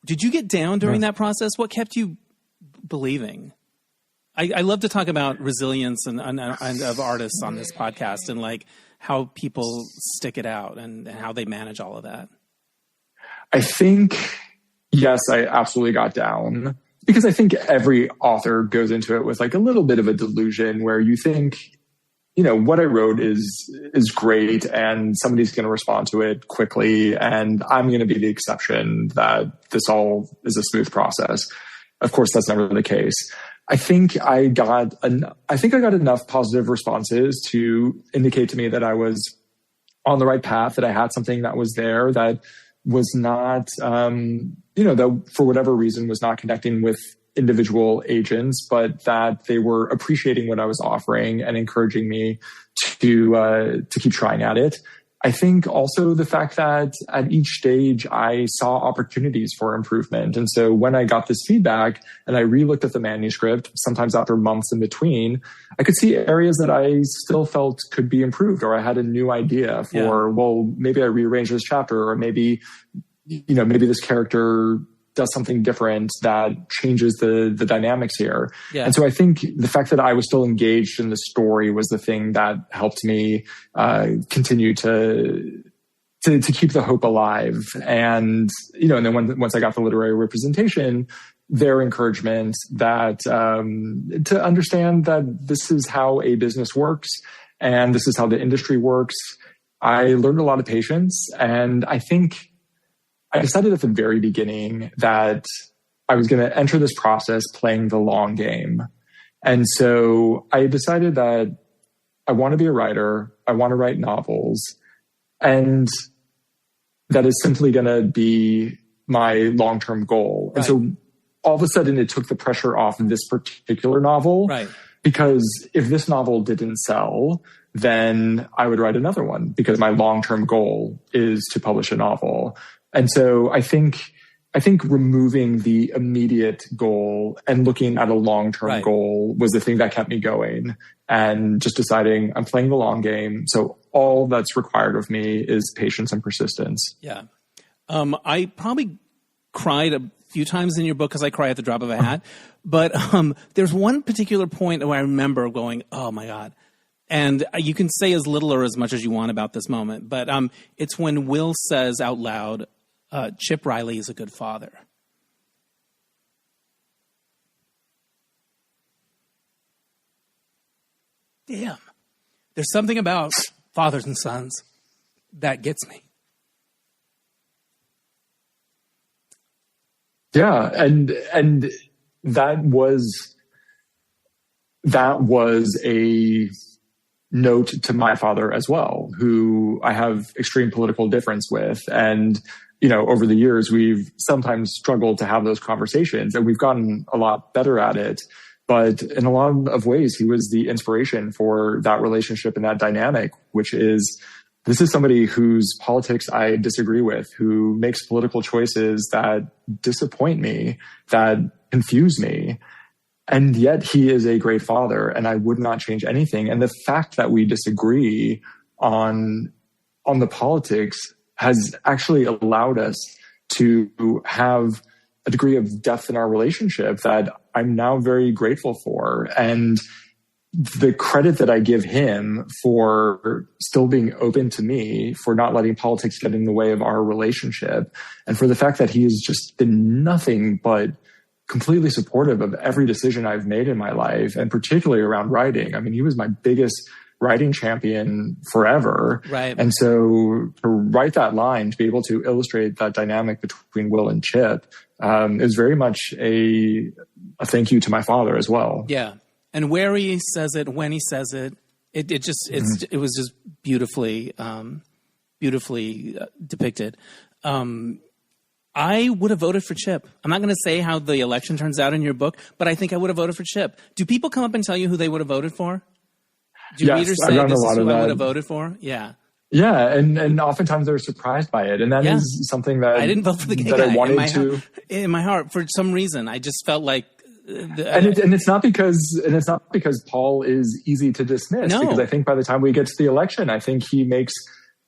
A: Did you get down during that process? What kept you believing? I love to talk about resilience and of artists on this podcast, and like how people stick it out and how they manage all of that.
B: I think, yes, I absolutely got down, because I think every author goes into it with like a little bit of a delusion where you think, what I wrote is great and somebody's going to respond to it quickly, and I'm going to be the exception, that this all is a smooth process. Of course, that's never the case. I think I got enough positive responses to indicate to me that I was on the right path, that I had something that was there that was not, that for whatever reason was not connecting with individual agents, but that they were appreciating what I was offering and encouraging me to keep trying at it. I think also the fact that at each stage I saw opportunities for improvement. And so when I got this feedback and I relooked at the manuscript, sometimes after months in between, I could see areas that I still felt could be improved, or I had a new idea for, well, maybe I rearrange this chapter, or maybe this character does something different that changes the dynamics here. Yeah. And so I think the fact that I was still engaged in the story was the thing that helped me continue to keep the hope alive. And, and then once I got the literary representation, their encouragement that to understand that this is how a business works and this is how the industry works. I learned a lot of patience, and I think I decided at the very beginning that I was going to enter this process playing the long game. And so I decided that I want to be a writer. I want to write novels. And that is simply going to be my long-term goal. Right. And so all of a sudden it took the pressure off of this particular novel.
A: Right.
B: Because if this novel didn't sell, then I would write another one, because my long-term goal is to publish a novel. And so I think removing the immediate goal and looking at a long-term goal was the thing that kept me going, and just deciding I'm playing the long game. So all that's required of me is patience and persistence.
A: Yeah. I probably cried a few times in your book, because I cry at the drop of a hat. But there's one particular point where I remember going, oh my God. And you can say as little or as much as you want about this moment, but it's when Will says out loud, Chip Riley is a good father. Damn. There's something about fathers and sons that gets me.
B: Yeah, and that was note to my father as well, who I have extreme political difference with. And, over the years, we've sometimes struggled to have those conversations, and we've gotten a lot better at it. But in a lot of ways, he was the inspiration for that relationship and that dynamic, which is, this is somebody whose politics I disagree with, who makes political choices that disappoint me, that confuse me. And yet he is a great father, and I would not change anything. And the fact that we disagree on the politics has actually allowed us to have a degree of depth in our relationship that I'm now very grateful for. And the credit that I give him for still being open to me, for not letting politics get in the way of our relationship, and for the fact that he has just been nothing but completely supportive of every decision I've made in my life, and particularly around writing. I mean, he was my biggest writing champion forever.
A: Right.
B: And so to write that line, to be able to illustrate that dynamic between Will and Chip, is very much a thank you to my father as well.
A: Yeah. And where he says it, when he says it, it was just beautifully depicted. I would have voted for Chip. I'm not going to say how the election turns out in your book, but I think I would have voted for Chip. Do people come up and tell you who they would have voted for? Do readers say this is who I would have voted for? Yeah.
B: Yeah, and oftentimes they're surprised by it, and that is something that
A: I didn't vote for the gay
B: that
A: guy
B: I wanted to.
A: In my heart, for some reason, I just felt like.
B: It's not because Paul is easy to dismiss.
A: No.
B: Because I think by the time we get to the election, I think he makes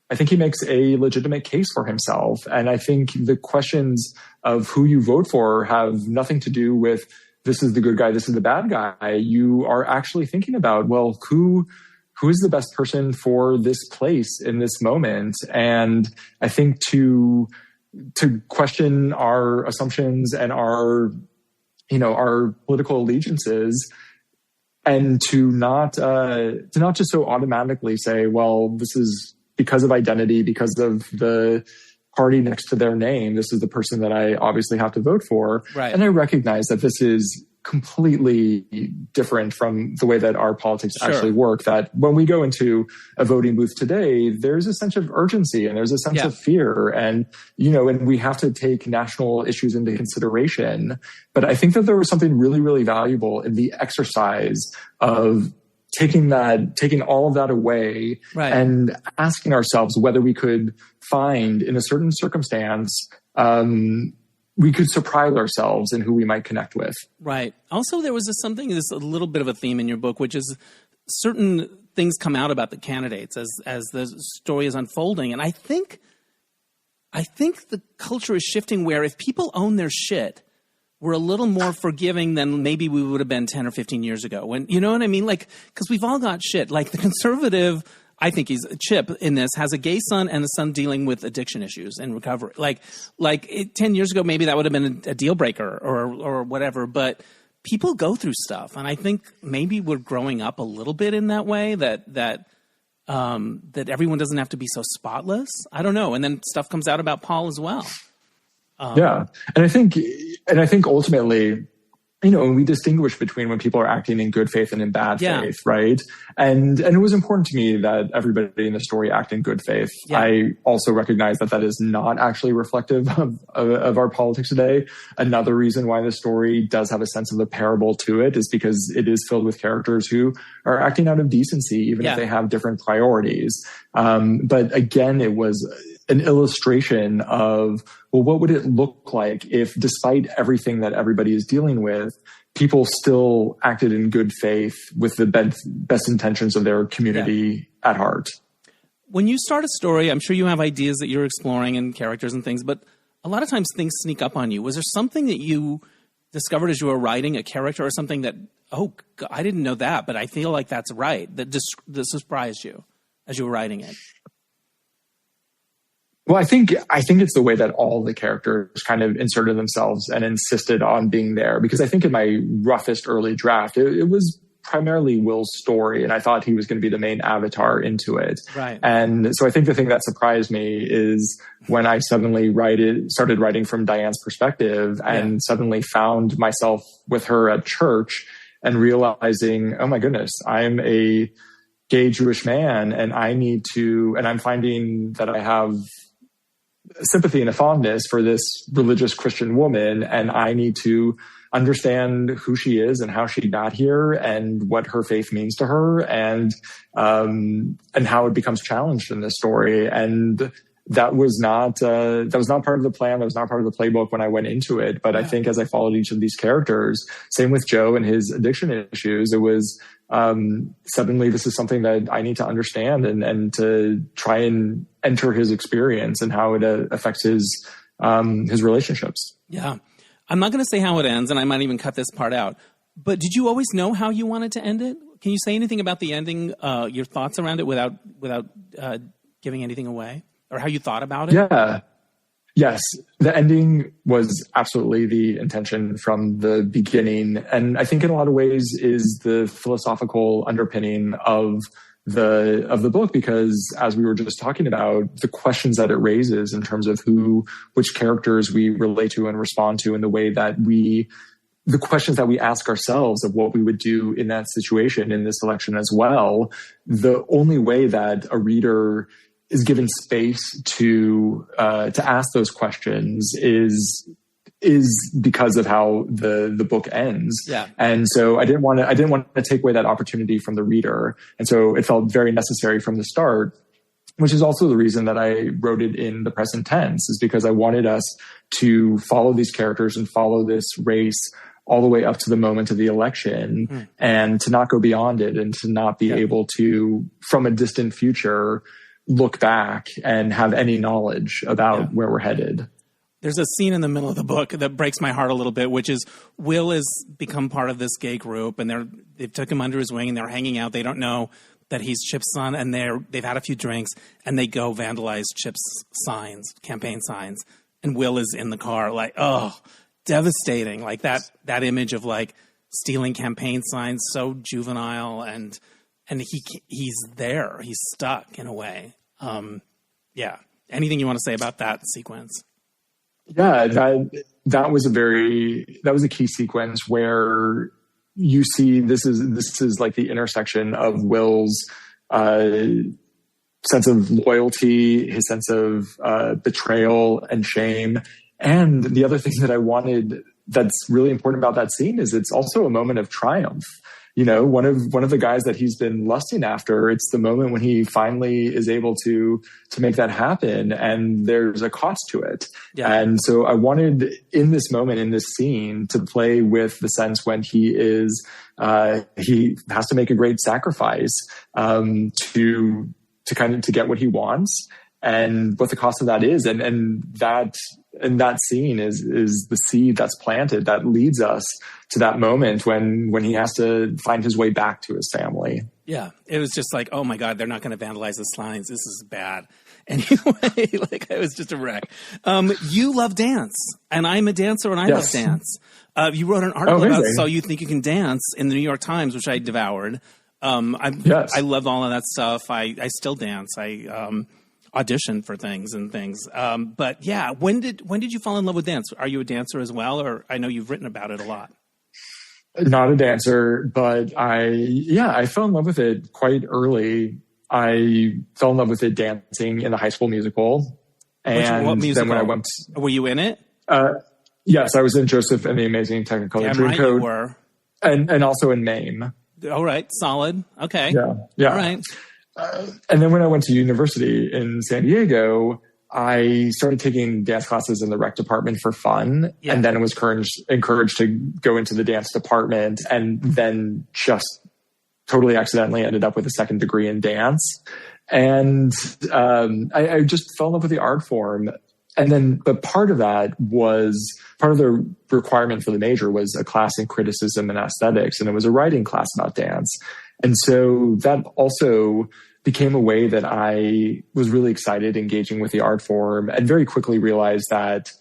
B: a legitimate case for himself. And I think the questions of who you vote for have nothing to do with this is the good guy, this is the bad guy. You are actually thinking about, well, who is the best person for this place in this moment? And I think to question our assumptions and our political allegiances, and to not just so automatically say, well, this is because of identity, because of the party next to their name, this is the person that I obviously have to vote for.
A: Right.
B: And I recognize that this is completely different from the way that our politics actually work, that when we go into a voting booth today, there's a sense of urgency and there's a sense of fear, and and we have to take national issues into consideration. But I think that there was something really, really valuable in the exercise of taking all of that away and asking ourselves whether we could find, in a certain circumstance, we could surprise ourselves in who we might connect with.
A: Right. Also, there was a little bit of a theme in your book, which is certain things come out about the candidates as the story is unfolding. And I think the culture is shifting where if people own their shit, we're a little more forgiving than maybe we would have been 10 or 15 years ago. When, you know what I mean? Like, because we've all got shit. Like the conservative, I think Chip in this has a gay son and a son dealing with addiction issues and recovery. Like 10 years ago, maybe that would have been a deal breaker or whatever. But people go through stuff, and I think maybe we're growing up a little bit in that way that everyone doesn't have to be so spotless. I don't know. And then stuff comes out about Paul as well.
B: And I think ultimately, we distinguish between when people are acting in good faith and in bad faith, right? And it was important to me that everybody in the story act in good faith. Yeah. I also recognize that is not actually reflective of our politics today. Another reason why the story does have a sense of a parable to it is because it is filled with characters who are acting out of decency, even if they have different priorities. But again, it was an illustration of, well, what would it look like if, despite everything that everybody is dealing with, people still acted in good faith with the best intentions of their community at heart?
A: When you start a story, I'm sure you have ideas that you're exploring and characters and things, but a lot of times things sneak up on you. Was there something that you discovered as you were writing, a character or something that, oh, I didn't know that, but I feel like that's right, that surprised you as you were writing it?
B: Well, I think it's the way that all the characters kind of inserted themselves and insisted on being there, because I think in my roughest early draft, it was primarily Will's story, and I thought he was going to be the main avatar into it.
A: Right.
B: And so I think the thing that surprised me is when I suddenly started writing from Diane's perspective and suddenly found myself with her at church and realizing, oh my goodness, I'm a gay Jewish man, and I'm finding that I have sympathy and a fondness for this religious Christian woman, and I need to understand who she is and how she got here and what her faith means to her, and how it becomes challenged in this story. And that was not part of the plan. That was not part of the playbook when I went into it. But I think as I followed each of these characters, same with Joe and his addiction issues, it was suddenly this is something that I need to understand and to try and enter his experience and how it affects his relationships.
A: Yeah. I'm not going to say how it ends, and I might even cut this part out. But did you always know how you wanted to end it? Can you say anything about the ending, your thoughts around it without giving anything away? Or how you thought about it?
B: Yeah. Yes. The ending was absolutely the intention from the beginning. And I think in a lot of ways is the philosophical underpinning of the book, because as we were just talking about, the questions that it raises in terms of which characters we relate to and respond to, and the way that the questions that we ask ourselves of what we would do in that situation, in this election as well. The only way that a reader is given space to ask those questions is because of how the book ends.
A: Yeah.
B: And so I didn't want to take away that opportunity from the reader. And so it felt very necessary from the start, which is also the reason that I wrote it in the present tense, is because I wanted us to follow these characters and follow this race all the way up to the moment of the election, and to not go beyond it, and to not be able to, from a distant future, look back and have any knowledge about where we're headed.
A: There's a scene in the middle of the book that breaks my heart a little bit, which is Will has become part of this gay group, and they've took him under his wing, and they're hanging out. They don't know that he's Chip's son, and they've had a few drinks, and they go vandalize Chip's signs, campaign signs, and Will is in the car, like, oh, devastating. Like that image of like stealing campaign signs, so juvenile, and he's there, he's stuck in a way. Anything you want to say about that sequence?
B: Yeah, that was a key sequence where you see this is like the intersection of Will's sense of loyalty, his sense of betrayal and shame. And the other thing that I wanted that's really important about that scene is it's also a moment of triumph. You know, one of the guys that he's been lusting after, it's the moment when he finally is able to make that happen, and there's a cost to it. Yeah. And so I wanted in this moment, in this scene, to play with the sense when he has to make a great sacrifice to get what he wants, and what the cost of that is. And that scene is the seed that's planted that leads us to that moment when he has to find his way back to his family.
A: Yeah. It was just like, oh my God, they're not going to vandalize the signs. This is bad. Anyway, like I was just a wreck. You love dance, and I'm a dancer, and I love dance. You wrote an article about So You Think You Can Dance in the New York Times, which I devoured. I love all of that stuff. I still dance. I audition for things. But yeah, when did you fall in love with dance? Are you a dancer as well? Or I know you've written about it a lot.
B: Not a dancer, but I fell in love with it quite early. I fell in love with it dancing in the High School Musical. And
A: what musical?
B: Then when
A: Were you in it?
B: Yes, I was in Joseph and the Amazing Technicolor Dreamcoat.
A: You were.
B: And also in MAME.
A: All right, solid. Okay.
B: Yeah.
A: All right.
B: And then when I went to university in San Diego, I started taking dance classes in the rec department for fun. Yeah. And then I was encouraged to go into the dance department, and then just totally accidentally ended up with a second degree in dance. And I just fell in love with the art form. And then, but part of the requirement for the major was a class in criticism and aesthetics. And it was a writing class about dance. And so that also became a way that I was really excited engaging with the art form, and very quickly realized that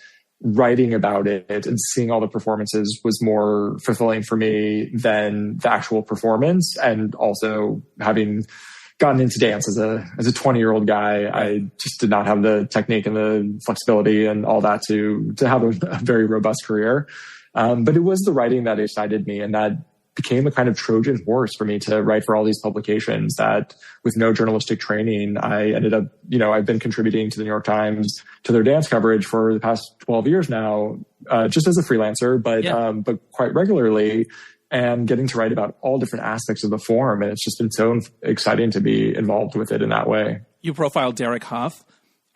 B: writing about it and seeing all the performances was more fulfilling for me than the actual performance. And also having gotten into dance as a 20-year-old guy, I just did not have the technique and the flexibility and all that to have a very robust career. But it was the writing that excited me, and that became a kind of Trojan horse for me to write for all these publications that with no journalistic training, I ended up, I've been contributing to the New York Times, to their dance coverage for the past 12 years now, just as a freelancer, but quite regularly, and getting to write about all different aspects of the form. And it's just been so exciting to be involved with it in that way.
A: You profiled Derek Hough.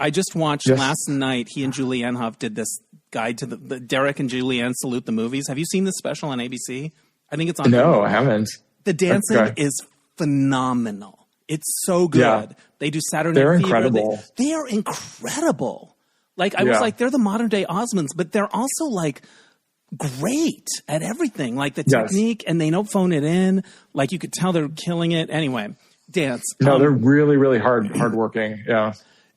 A: I just watched last night, he and Julianne Hough did this guide to the Derek and Julianne Salute the Movies. Have you seen this special on ABC? I think it's on.
B: No, I haven't.
A: The dancing is phenomenal. It's so good. Yeah. They do Saturday Night Fever.
B: Incredible.
A: They are incredible. Like, I was like, they're the modern day Osmonds, but they're also like great at everything. Like the technique, and they don't phone it in. Like, you could tell they're killing it. Anyway, dance.
B: No, they're really, really hardworking. Yeah.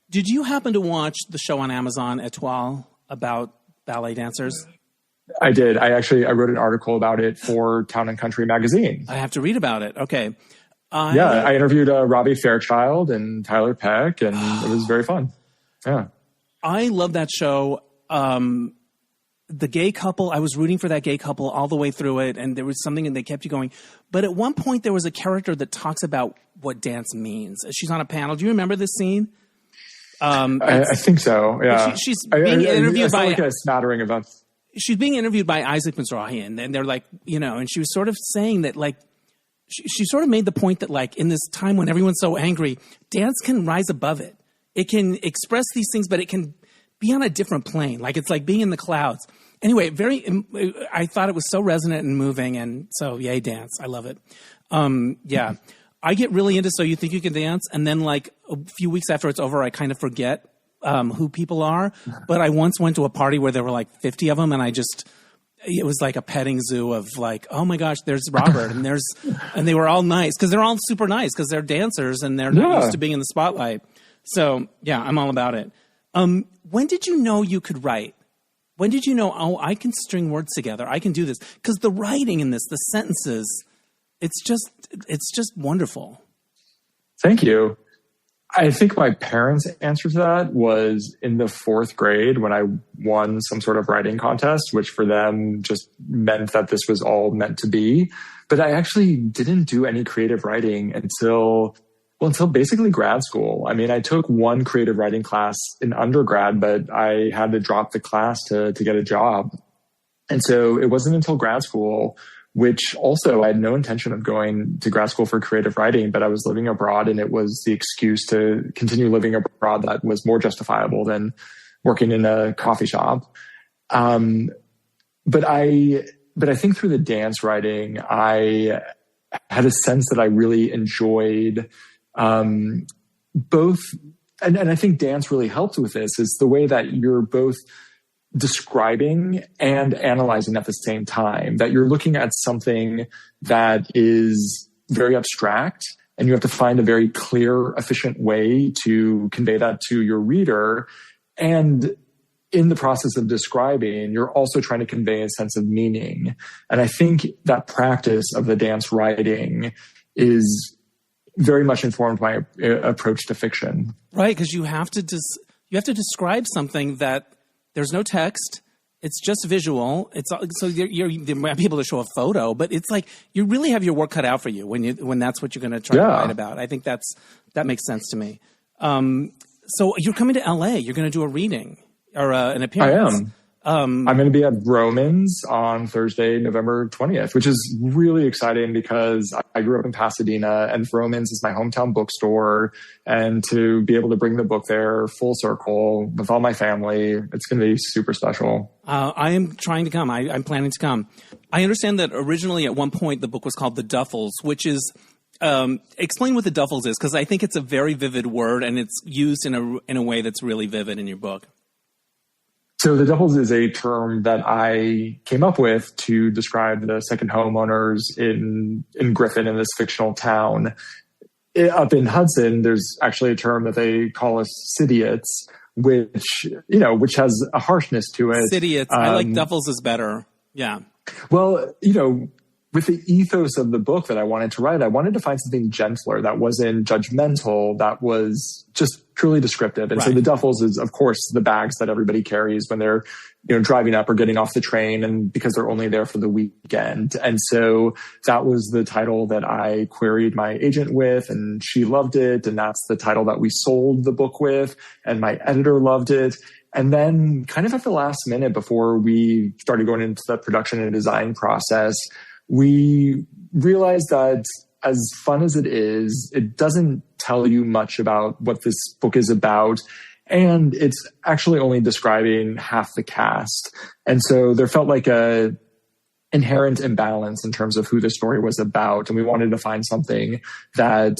A: Did you happen to watch the show on Amazon, Etoile, about ballet dancers?
B: I did. I wrote an article about it for Town and Country magazine.
A: I have to read about it. Okay.
B: I interviewed Robbie Fairchild and Tyler Peck, and it was very fun. Yeah.
A: I love that show. The gay couple, I was rooting for that gay couple all the way through it, and there was something and they kept you going. But at one point, there was a character that talks about what dance means. She's on a panel. Do you remember this scene?
B: I think so. Yeah.
A: She's being interviewed by
B: like a smattering of us.
A: She's being interviewed by Isaac Mizrahi, and they're like, and she was sort of saying that, like, she sort of made the point that, like, in this time when everyone's so angry, dance can rise above it. It can express these things, but it can be on a different plane. Like, it's like being in the clouds. Anyway, I thought it was so resonant and moving, and so yay, dance. I love it. Yeah. I get really into So You Think You Can Dance, and then, like, a few weeks after it's over, I kind of forget who people are. But I once went to a party where there were like 50 of them, and it was like a petting zoo of like, oh my gosh, there's Robert, and they were all nice because they're all super nice because they're dancers and they're not used to being in the spotlight. So yeah, I'm all about it. When did you know you could write? When did you know, oh, I can string words together, I can do this? Because the writing in this, the sentences, it's just wonderful.
B: Thank you. I think my parents' answer to that was in the 4th grade when I won some sort of writing contest, which for them just meant that this was all meant to be. But I actually didn't do any creative writing until basically grad school. I mean, I took one creative writing class in undergrad, but I had to drop the class to get a job. And so it wasn't until grad school, which also I had no intention of going to grad school for creative writing, but I was living abroad, and it was the excuse to continue living abroad that was more justifiable than working in a coffee shop. But I think through the dance writing, I had a sense that I really enjoyed both, and I think dance really helped with this, is the way that you're both describing and analyzing at the same time, that you're looking at something that is very abstract and you have to find a very clear, efficient way to convey that to your reader. And in the process of describing, you're also trying to convey a sense of meaning. And I think that practice of the dance writing is very much informed my approach to fiction.
A: Right, because you have to describe something that there's no text. It's just visual. So you might be able to show a photo, but it's like you really have your work cut out for you when that's what you're going to try to write about. I think that makes sense to me. So you're coming to LA. You're going to do a reading or an appearance.
B: I am. I'm going to be at Vroman's on Thursday, November 20th, which is really exciting because I grew up in Pasadena and Vroman's is my hometown bookstore. And to be able to bring the book there full circle with all my family, it's going to be super special.
A: I am trying to come. I'm planning to come. I understand that originally at one point the book was called The Duffels, which is explain what the Duffels is, because I think it's a very vivid word and it's used in a way that's really vivid in your book.
B: So the Duffels is a term that I came up with to describe the second homeowners in Griffin, in this fictional town. Up in Hudson, there's actually a term that they call us Sidiots, which has a harshness to it.
A: Sidiots. I like Duffels is better. Yeah.
B: Well, with the ethos of the book that I wanted to write, I wanted to find something gentler that wasn't judgmental, that was just truly descriptive. And so the duffels is, of course, the bags that everybody carries when they're, driving up or getting off the train, and because they're only there for the weekend. And so that was the title that I queried my agent with, and she loved it. And that's the title that we sold the book with, and my editor loved it. And then kind of at the last minute before we started going into the production and design process, we realized that as fun as it is, it doesn't tell you much about what this book is about. And it's actually only describing half the cast. And so there felt like a inherent imbalance in terms of who the story was about. And we wanted to find something that,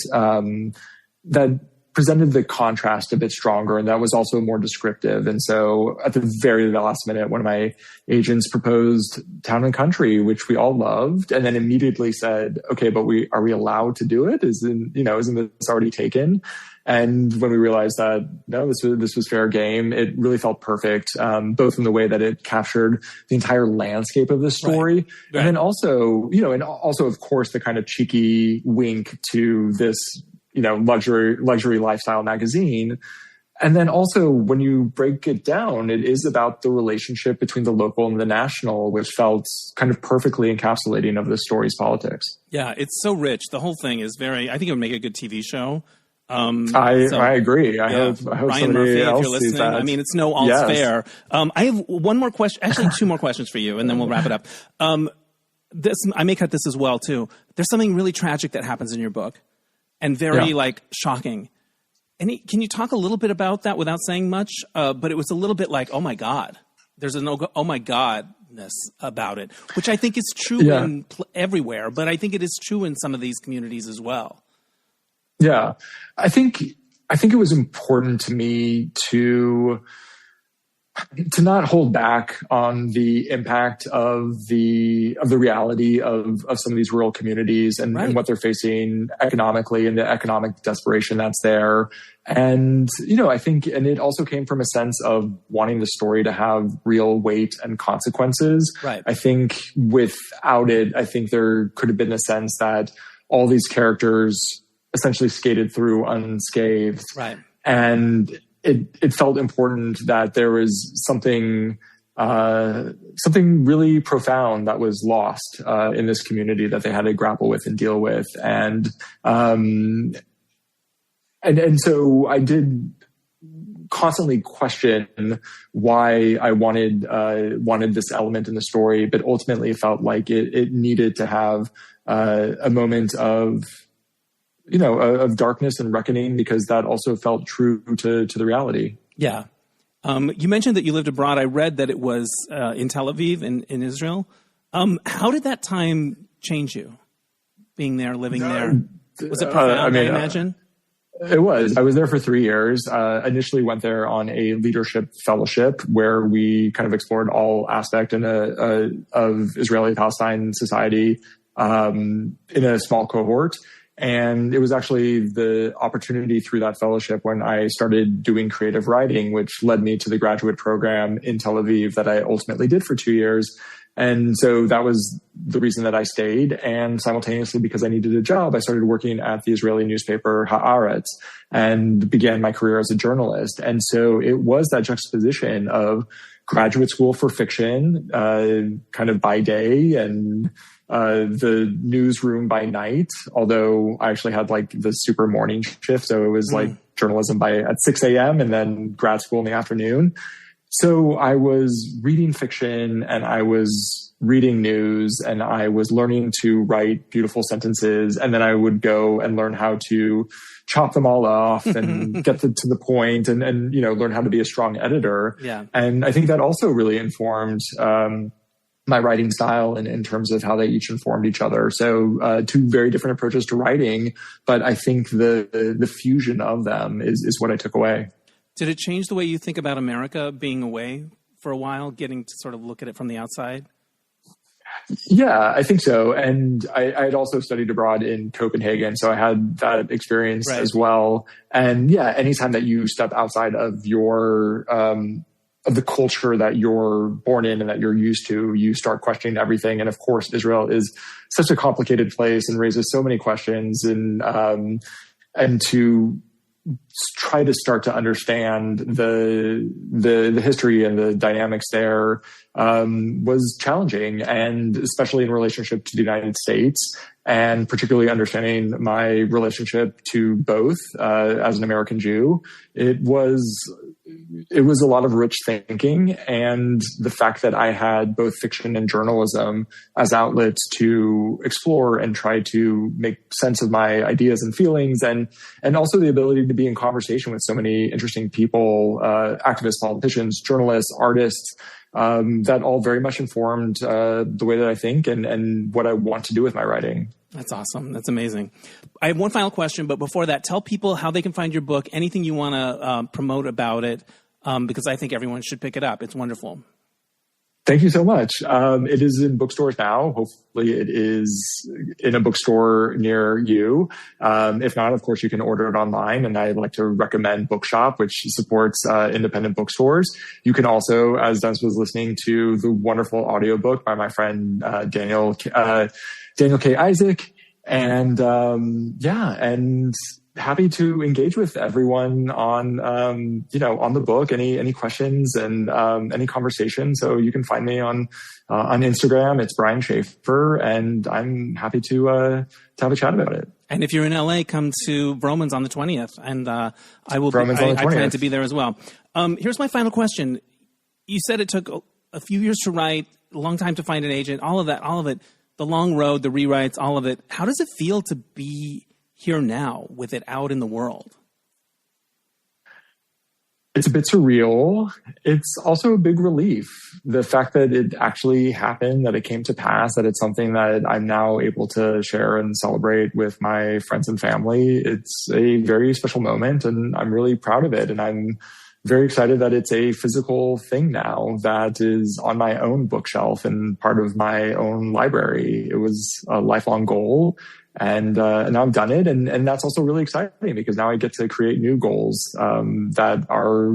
B: that presented the contrast a bit stronger, and that was also more descriptive. And so at the very last minute, one of my agents proposed Town and Country, which we all loved, and then immediately said, okay, but are we allowed to do it? Isn't this already taken? And when we realized that, no, this was fair game, it really felt perfect, both in the way that it captured the entire landscape of the story. Right. And then also, and also, of course, the kind of cheeky wink to this, luxury lifestyle magazine. And then also when you break it down, it is about the relationship between the local and the national, which felt kind of perfectly encapsulating of the story's politics.
A: Yeah, it's so rich. The whole thing is I think it would make a good TV show.
B: I agree. I hope
A: Ryan Murphy, if you're listening, I mean, it's no all's fair. I have one more question, actually 2 more questions for you, and then we'll wrap it up. I may cut this as well too. There's something really tragic that happens in your book, and very shocking. Can you talk a little bit about that without saying much? But it was a little bit like, oh my God, there's an oh my Godness about it, which I think is true everywhere, but I think it is true in some of these communities as well.
B: Yeah, I think it was important to me to not hold back on the impact of the reality of some of these rural communities and what they're facing economically, and the economic desperation that's there. And, I think, and it also came from a sense of wanting the story to have real weight and consequences. Right. I think without it, I think there could have been a sense that all these characters essentially skated through unscathed. Right. And it felt important that there was something really profound that was lost in this community that they had to grapple with and deal with. And so I did constantly question why I wanted this element in the story, but ultimately it felt like it needed to have a moment of darkness and reckoning, because that also felt true to the reality. Yeah.
A: You mentioned that you lived abroad. I read that it was in Tel Aviv in Israel. How did that time change you, being there, living there? Was it profound, I imagine?
B: It was. I was there for 3 years. Initially went there on a leadership fellowship where we kind of explored all aspects of Israeli-Palestine society in a small cohort. And it was actually the opportunity through that fellowship when I started doing creative writing, which led me to the graduate program in Tel Aviv that I ultimately did for 2 years. And so that was the reason that I stayed. And simultaneously, because I needed a job, I started working at the Israeli newspaper Haaretz and began my career as a journalist. And so it was that juxtaposition of graduate school for fiction, kind of by day, and the newsroom by night, although I actually had like the super morning shift. So it was like journalism at 6 a.m. and then grad school in the afternoon. So I was reading fiction and I was reading news and I was learning to write beautiful sentences. And then I would go and learn how to chop them all off and get to the point and learn how to be a strong editor. Yeah. And I think that also really informed, my writing style in terms of how they each informed each other. So, 2 very different approaches to writing, but I think the fusion of them is what I took away.
A: Did it change the way you think about America being away for a while, getting to sort of look at it from the outside?
B: Yeah, I think so. And I had also studied abroad in Copenhagen, so I had that experience as well. And yeah, anytime that you step outside of your of the culture that you're born in and that you're used to, you start questioning everything. And of course, Israel is such a complicated place and raises so many questions, and to try to start to understand the history and the dynamics there was challenging, and especially in relationship to the United States, and particularly understanding my relationship to both as an American Jew. It was a lot of rich thinking, and the fact that I had both fiction and journalism as outlets to explore and try to make sense of my ideas and feelings, and also the ability to be in conversation with so many interesting people, activists, politicians, journalists, artists, that all very much informed the way that I think and what I want to do with my writing.
A: That's awesome. That's amazing. I have one final question, but before that, tell people how they can find your book, anything you want to promote about it, because I think everyone should pick it up. It's wonderful.
B: Thank you so much. It is in bookstores now. Hopefully it is in a bookstore near you. If not, of course, you can order it online. And I'd like to recommend Bookshop, which supports independent bookstores. You can also, as Dennis was listening to the wonderful audiobook by my friend Daniel K. Isaac. And and happy to engage with everyone on on the book, any questions and any conversation. So you can find me on Instagram. It's Brian Schaefer, and I'm happy to have a chat about it.
A: And if you're in LA, come to Vroman's on the 20th, and I will. I plan to be there as well. Here's my final question. You said it took a few years to write, a long time to find an agent, all of it, the long road, the rewrites, all of it. How does it feel to be here now with it out in the world?
B: It's a bit surreal. It's also a big relief. The fact that it actually happened, that it came to pass, that it's something that I'm now able to share and celebrate with my friends and family. It's a very special moment, and I'm really proud of it. And I'm very excited that it's a physical thing now that is on my own bookshelf and part of my own library. It was a lifelong goal. And now I've done it. And that's also really exciting because now I get to create new goals that are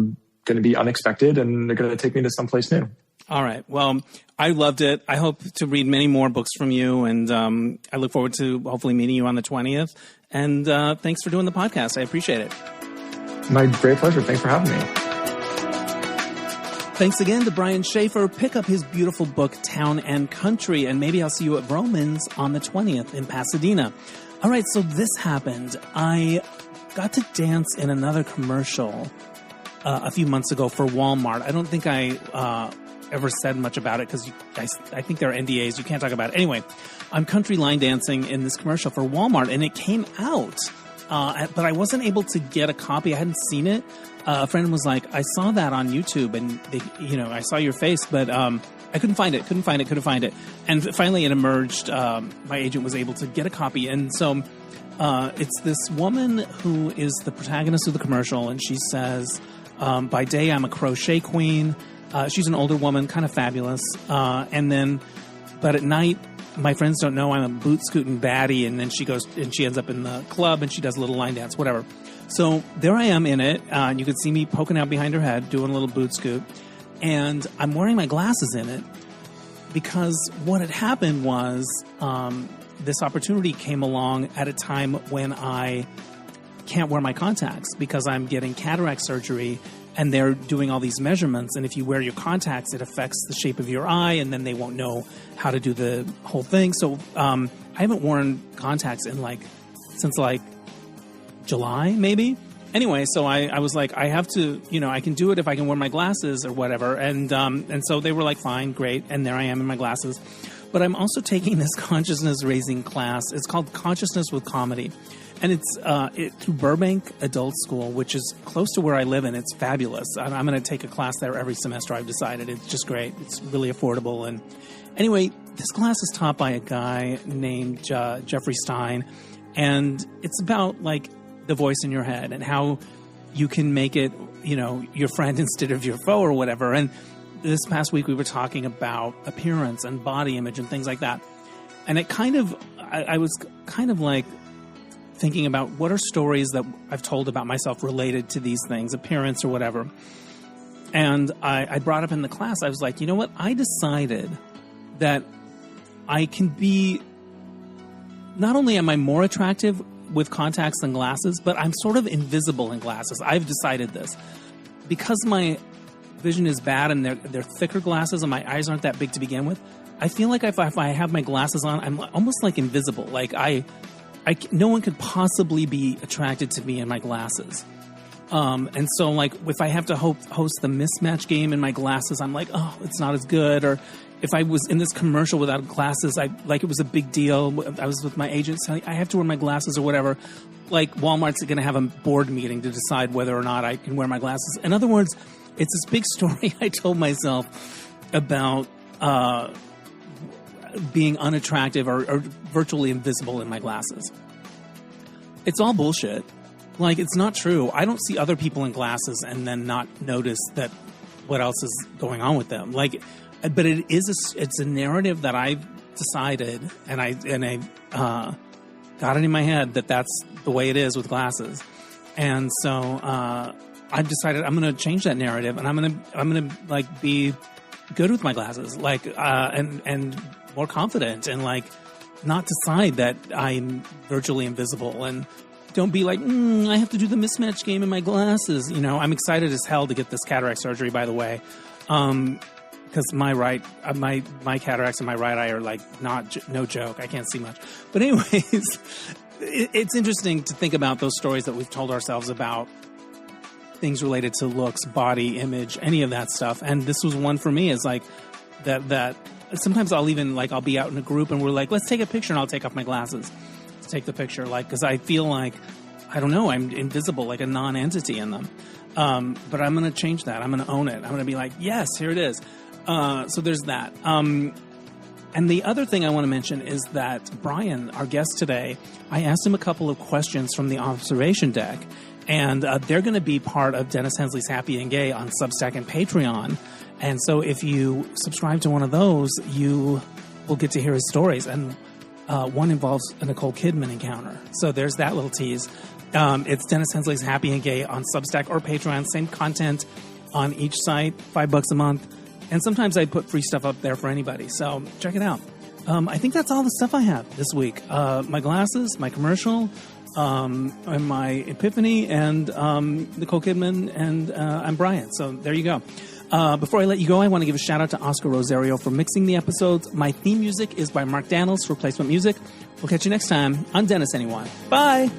B: going to be unexpected, and they're going to take me to someplace new.
A: All right. Well, I loved it. I hope to read many more books from you. And I look forward to hopefully meeting you on the 20th. And thanks for doing the podcast. I appreciate it.
B: My great pleasure. Thanks for having me.
A: Thanks again to Brian Schaefer. Pick up his beautiful book, Town and Country, and maybe I'll see you at Vroman's on the 20th in Pasadena. All right, so this happened. I got to dance in another commercial a few months ago for Walmart. I don't think I ever said much about it because I think there are NDAs. You can't talk about it. Anyway, I'm country line dancing in this commercial for Walmart, and it came out. But I wasn't able to get a copy. I hadn't seen it. A friend was like, I saw that on YouTube, and I saw your face, but I couldn't find it. And finally it emerged. My agent was able to get a copy. And so it's this woman who is the protagonist of the commercial, and she says, by day I'm a crochet queen. She's an older woman, kind of fabulous. But at night, my friends don't know I'm a boot scooting baddie, and then she goes and she ends up in the club and she does a little line dance, whatever. So there I am in it, and you could see me poking out behind her head, doing a little boot scoot, and I'm wearing my glasses in it because what had happened was this opportunity came along at a time when I can't wear my contacts because I'm getting cataract surgery. And they're doing all these measurements. And if you wear your contacts, it affects the shape of your eye. And then they won't know how to do the whole thing. So I haven't worn contacts since July, maybe. Anyway, so I was like, I have to, I can do it if I can wear my glasses or whatever. And so they were like, fine, great. And there I am in my glasses. But I'm also taking this consciousness raising class. It's called Consciousness with Comedy. And it's through Burbank Adult School, which is close to where I live, and it's fabulous. I'm going to take a class there every semester, I've decided. It's just great. It's really affordable. And anyway, this class is taught by a guy named Jeffrey Stein, and it's about the voice in your head and how you can make it, your friend instead of your foe or whatever. And this past week we were talking about appearance and body image and things like that. And it I was kind of thinking about what are stories that I've told about myself related to these things, appearance or whatever. And I brought up in the class, I was like, you know what? I decided that I can be, not only am I more attractive with contacts than glasses, but I'm sort of invisible in glasses. I've decided this. Because my vision is bad and they're thicker glasses and my eyes aren't that big to begin with, I feel like if I have my glasses on, I'm almost like invisible. Like no one could possibly be attracted to me in my glasses. And so, like, if I have to host the mismatch game in my glasses, I'm like, oh, it's not as good. Or if I was in this commercial without glasses, it was a big deal. I was with my agent saying, I have to wear my glasses or whatever. Like, Walmart's going to have a board meeting to decide whether or not I can wear my glasses. In other words, it's this big story I told myself about being unattractive or virtually invisible in my glasses. It's all bullshit. Like, it's not true. I don't see other people in glasses and then not notice that what else is going on with them. Like, but it's a narrative that I've decided, and I got it in my head that that's the way it is with glasses. And so I've decided I'm going to change that narrative, and I'm going to like be good with my glasses, like and more confident, and like not decide that I'm virtually invisible, and don't be like, I have to do the mismatch game in my glasses. You know, I'm excited as hell to get this cataract surgery, by the way, because my cataracts in my right eye are like no joke. I can't see much. But anyways, it's interesting to think about those stories that we've told ourselves about things related to looks, body image, any of that stuff. And this was one for me, is like that sometimes I'll be out in a group and we're like, let's take a picture, and I'll take off my glasses to take the picture. Like, because I feel like, I don't know, I'm invisible, like a non-entity in them. But I'm going to change that. I'm going to own it. I'm going to be like, yes, here it is. So there's that. And the other thing I want to mention is that Brian, our guest today, I asked him a couple of questions from the observation deck, and they're going to be part of Dennis Hensley's Happy and Gay on Substack and Patreon. And so if you subscribe to one of those, you will get to hear his stories. And one involves a Nicole Kidman encounter. So there's that little tease. It's Dennis Hensley's Happy and Gay on Substack or Patreon. Same content on each site, $5 a month. And sometimes I put free stuff up there for anybody. So check it out. I think that's all the stuff I have this week. My glasses, my commercial, and my epiphany, and Nicole Kidman, and I'm Brian. So there you go. Before I let you go, I want to give a shout out to Oscar Rosario for mixing the episodes. My theme music is by Mark Daniels for Replacement Music. We'll catch you next time on Dennis Anyone. Bye.